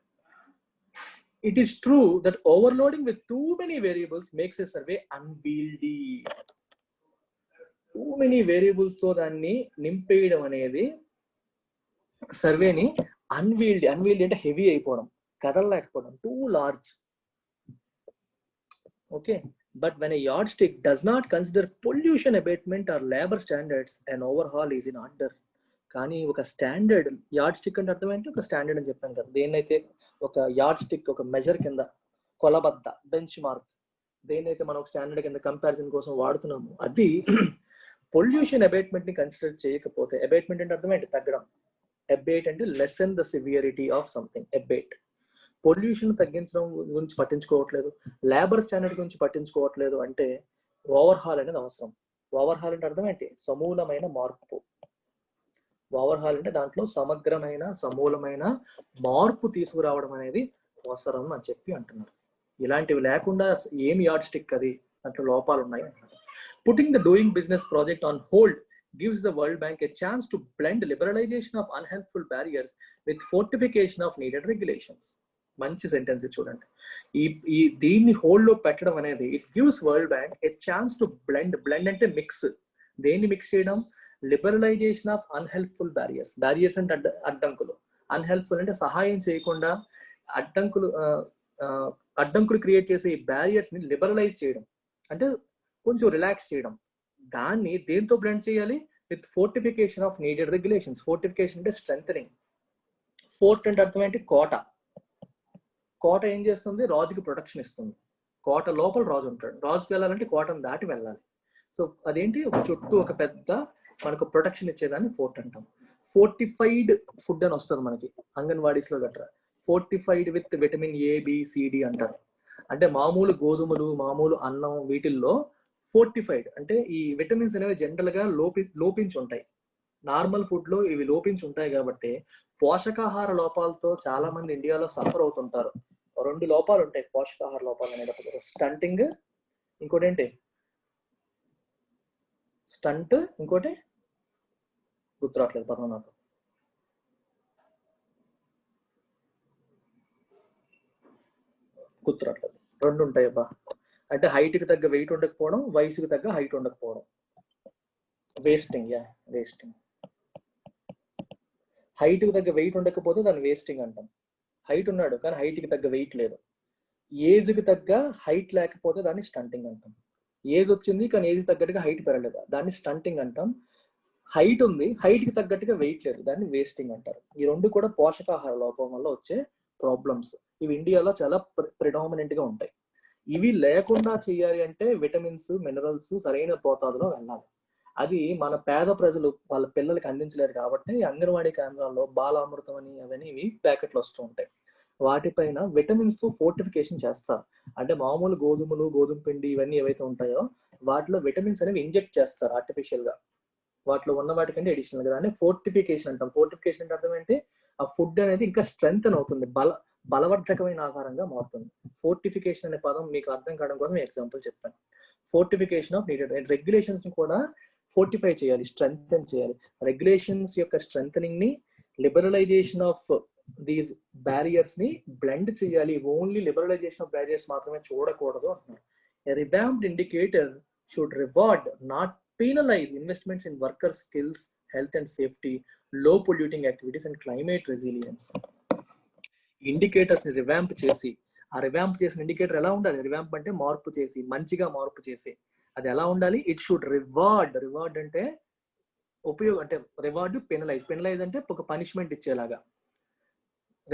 It is true that overloading with too many variables makes a survey unwieldy. Too many variables తో దాన్ని నింపేయడం అనేది సర్వేని అన్వీల్డీ అంటే హెవీ అయిపోవడం, కదలలేకపోవడం, too large. Okay, but when a yardstick does not consider pollution abatement or labor standards, an overhaul is in order. కానీ ఒక స్టాండర్డ్ యార్డ్ స్టిక్ అంటే అర్థం ఏంటి? ఒక స్టాండర్డ్ అని చెప్పాను కదా, దేన్నైతే ఒక యార్డ్ స్టిక్, ఒక మెజర్ కింద, కొలబద్ద, బెంచ్ మార్క్, దేన్నైతే మనం ఒక స్టాండర్డ్ కింద కంపారిజన్ కోసం వాడుతున్నాము, అది పొల్యూషన్ అబేట్మెంట్ ని కన్సిడర్ చేయకపోతే, అబేట్మెంట్ అంటే అర్థం ఏంటి? తగ్గడం. అబేట్ అంటే lessen the severity of something. Abate pollution తగ్గించడం గురించి పట్టించుకోవట్లేదు, లేబర్ స్టాండర్డ్ గురించి పట్టించుకోవట్లేదు అంటే ఓవర్హాల్ అనేది అవసరం. ఓవర్హాల్ అంటే అర్థం ఏంటి? సమూలమైన మార్పు. ఓవర్హాల్ అంటే దాంట్లో సమగ్రమైన, సమూలమైన మార్పు తీసుకురావడం అనేది అవసరం అని చెప్పి అంటున్నారు. ఇలాంటివి లేకుండా ఏమి యార్డ్ స్టిక్ అది, అట్లా లోపాలు ఉన్నాయి. Putting the doing business project on hold gives the World Bank a chance to blend liberalization of unhelpful barriers with fortification of needed regulations. మంచి సెంటెన్స్ చూడండి. ఈ దీన్ని హోల్డ్ లో పెట్టడం అనేది it gives world bank A chance to blend అంటే mix. దేన్ని mix చేయడం? Liberalisation of unhelpful barriers. Barriers అంటే అడ్డంకులు, అన్హెల్ప్ఫుల్ అంటే సహాయం చేయకుండా అడ్డంకులు క్రియేట్ చేసే ఈ బ్యారియర్స్ ని లిబరలైజ్ చేయడం అంటే కొంచెం రిలాక్స్ చేయడం. దాన్ని దేంతో బ్లెండ్ చేయాలి? With fortification of needed regulations. Fortification అంటే స్ట్రెంథనింగ్. ఫోర్ట్ అంటే అర్థం ఏంటి? కోట. కోట ఏం చేస్తుంది? రాజుకి ప్రొటెక్షన్ ఇస్తుంది. కోట లోపల రాజు ఉంటాడు. రాజుకి వెళ్ళాలంటే కోటను దాటి వెళ్ళాలి. సో అదేంటి? ఒక చుట్టూ ఒక పెద్ద మనకు ప్రొటెక్షన్ ఇచ్చేదాన్ని ఫోర్ట్ అంటాం. ఫోర్టిఫైడ్ ఫుడ్ అని వస్తుంది మనకి అంగన్వాడీస్ లో గట్రా. Fortified with vitamin A, B, C D అంటారు. అంటే మామూలు గోధుమలు, మామూలు అన్నం వీటిల్లో ఫోర్టిఫైడ్ అంటే ఈ విటమిన్స్ అనేవి జనరల్ గా లోపించి ఉంటాయి. నార్మల్ ఫుడ్ లో ఇవి లోపించి ఉంటాయి కాబట్టి పోషకాహార లోపాలతో చాలా మంది ఇండియాలో సఫర్ అవుతుంటారు. 2 లోపాలు ఉంటాయి పోషకాహార లోపాలు అనేటప్పుడు. స్టంటింగ్, ఇంకోటి ఏంటి? స్టంట్, ఇంకోటి గుర్తురాట్లేదు పదం నాకు. గుర్తురాట్లేదు. 2 ఉంటాయి అబ్బా. అంటే హైట్కి తగ్గ వెయిట్ ఉండకపోవడం, వయసుకి తగ్గ హైట్ ఉండకపోవడం. వేస్టింగ్. వేస్టింగ్. హైట్కి తగ్గ వెయిట్ ఉండకపోతే దాన్ని వేస్టింగ్ అంటాం. హైట్ ఉన్నాడు కానీ హైట్కి తగ్గ వెయిట్ లేదు. ఏజ్కి తగ్గ హైట్ లేకపోతే దాన్ని స్టంటింగ్ అంటాం. ఏజ్ వచ్చింది కానీ ఏజ్ తగ్గట్టుగా హైట్ పెరగలేదు, దాన్ని స్టంటింగ్ అంటాం. హైట్ ఉంది, హైట్కి తగ్గట్టుగా వెయిట్ లేదు, దాన్ని వేస్టింగ్ అంటారు. ఈ 2 కూడా పోషకాహార లోపం వల్ల వచ్చే ప్రాబ్లమ్స్. ఇవి ఇండియాలో చాలా ప్రిడామినెంట్ గా ఉంటాయి. ఇవి లేకుండా చేయాలి అంటే విటమిన్స్, మినరల్స్ సరైన మోతాదులో వెళ్ళాలి. అది మన పేద ప్రజలు వాళ్ళ పిల్లలకి అందించలేరు కాబట్టి అంగన్వాడీ కేంద్రాల్లో బాలామృతం అని అవన్నీ ఇవి ప్యాకెట్లు వస్తూ ఉంటాయి. వాటిపైన విటమిన్స్ తో ఫోర్టిఫికేషన్ చేస్తారు. అంటే మామూలు గోధుమలు, గోధుమ పిండి ఇవన్నీ ఏవైతే ఉంటాయో వాటిలో విటమిన్స్ అనేవి ఇంజెక్ట్ చేస్తారు ఆర్టిఫిషియల్ గా. వాటిలో ఉన్న వాటికంటే అడిషనల్ గా. దాన్ని ఫోర్టిఫికేషన్ అంటాం. ఫోర్టిఫికేషన్ అంటే అర్థం ఏంటి? ఆ ఫుడ్ అనేది ఇంకా స్ట్రెంగ్ అవుతుంది, బలవర్ధకమైన ఆహారంగా మారుతుంది. ఫోర్టిఫికేషన్ అనే పదం మీకు అర్థం కావడం కోసం ఎగ్జాంపుల్ చెప్పాను. ఫోర్టిఫికేషన్ ఆఫ్ నీడెడ్ రెగ్యులేషన్స్ ని కూడా ఫోర్టిఫై చేయాలి, స్ట్రెంగ్ చేయాలి. రెగ్యులేషన్స్ యొక్క స్ట్రెంగ్ ని లిబరలైజేషన్ ఆఫ్ దీస్ బ్యారియర్స్ ని బ్లెండ్ చేయాలి. ఓన్లీ లిబరలైజేషన్ ఆఫ్ బ్యారియర్స్ మాత్రమే చూడకూడదు అంటున్నారు. A revamped indicator should reward, not penalize, investments in worker skills, health and safety, low polluting activities and climate resilience. Indicators ని revamp చేసి, ఆ revamp చేసిన indicator ఎలా ఉండాలి? రివాంప్ అంటే మార్పు చేసి, మంచిగా మార్పు చేసి. అది ఎలా ఉండాలి? ఇట్ షుడ్ రివార్డ్ అంటే ఉపయోగం, అంటే రివార్డ్, పెనలైజ్ అంటే ఒక పనిష్మెంట్ ఇచ్చేలాగా,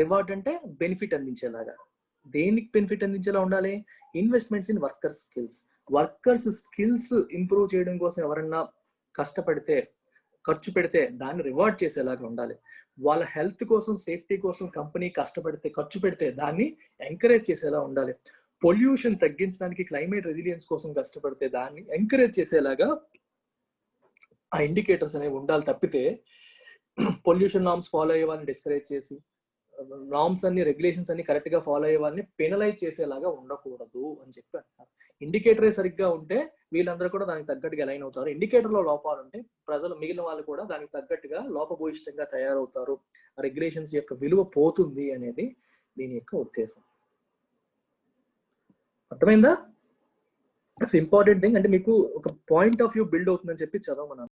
రివార్డ్ అంటే బెనిఫిట్ అందించేలాగా. దేనికి బెనిఫిట్ అందించేలా ఉండాలి? Investments in worker skills. Workers skills improve చేయడం కోసం ఎవరన్నా కష్టపడితే, ఖర్చు పెడితే దాన్ని రివార్డ్ చేసేలాగా ఉండాలి. వాళ్ళ హెల్త్ కోసం, సేఫ్టీ కోసం కంపెనీ కష్టపడితే, ఖర్చు పెడితే దాన్ని ఎంకరేజ్ చేసేలా ఉండాలి. పొల్యూషన్ తగ్గించడానికి, క్లైమేట్ రెసిలియన్స్ కోసం కష్టపడితే దాన్ని ఎంకరేజ్ చేసేలాగా ఆ ఇండికేటర్స్ అనేవి ఉండాలి. తప్పితే పొల్యూషన్ నామ్స్ ఫాలో అయ్యే వాళ్ళని డిస్కరేజ్ చేసి, నామ్స్ అన్ని, రెగ్యులేషన్స్ అన్ని కరెక్ట్ గా ఫాలో అయ్యే వాళ్ళని పెనలైజ్ చేసేలాగా ఉండకూడదు అని చెప్పి అంటారు. ఇండికేటరే సరిగ్గా ఉంటే వీళ్ళందరూ కూడా దానికి తగ్గట్టుగా అలైన్ అవుతారు. ఇండికేటర్ లో లోపాలు ఉంటే ప్రజలు, మిగిలిన వాళ్ళు కూడా దానికి తగ్గట్టుగా లోపభూయిష్టంగా తయారవుతారు. రెగ్యులేషన్స్ యొక్క విలువ పోతుంది అనేది దీని యొక్క ఉద్దేశం. అర్థమైందా? It's important thing. అంటే మీకు ఒక పాయింట్ ఆఫ్ వ్యూ బిల్డ్ అవుతుందని చెప్పి చదవమన్నాను.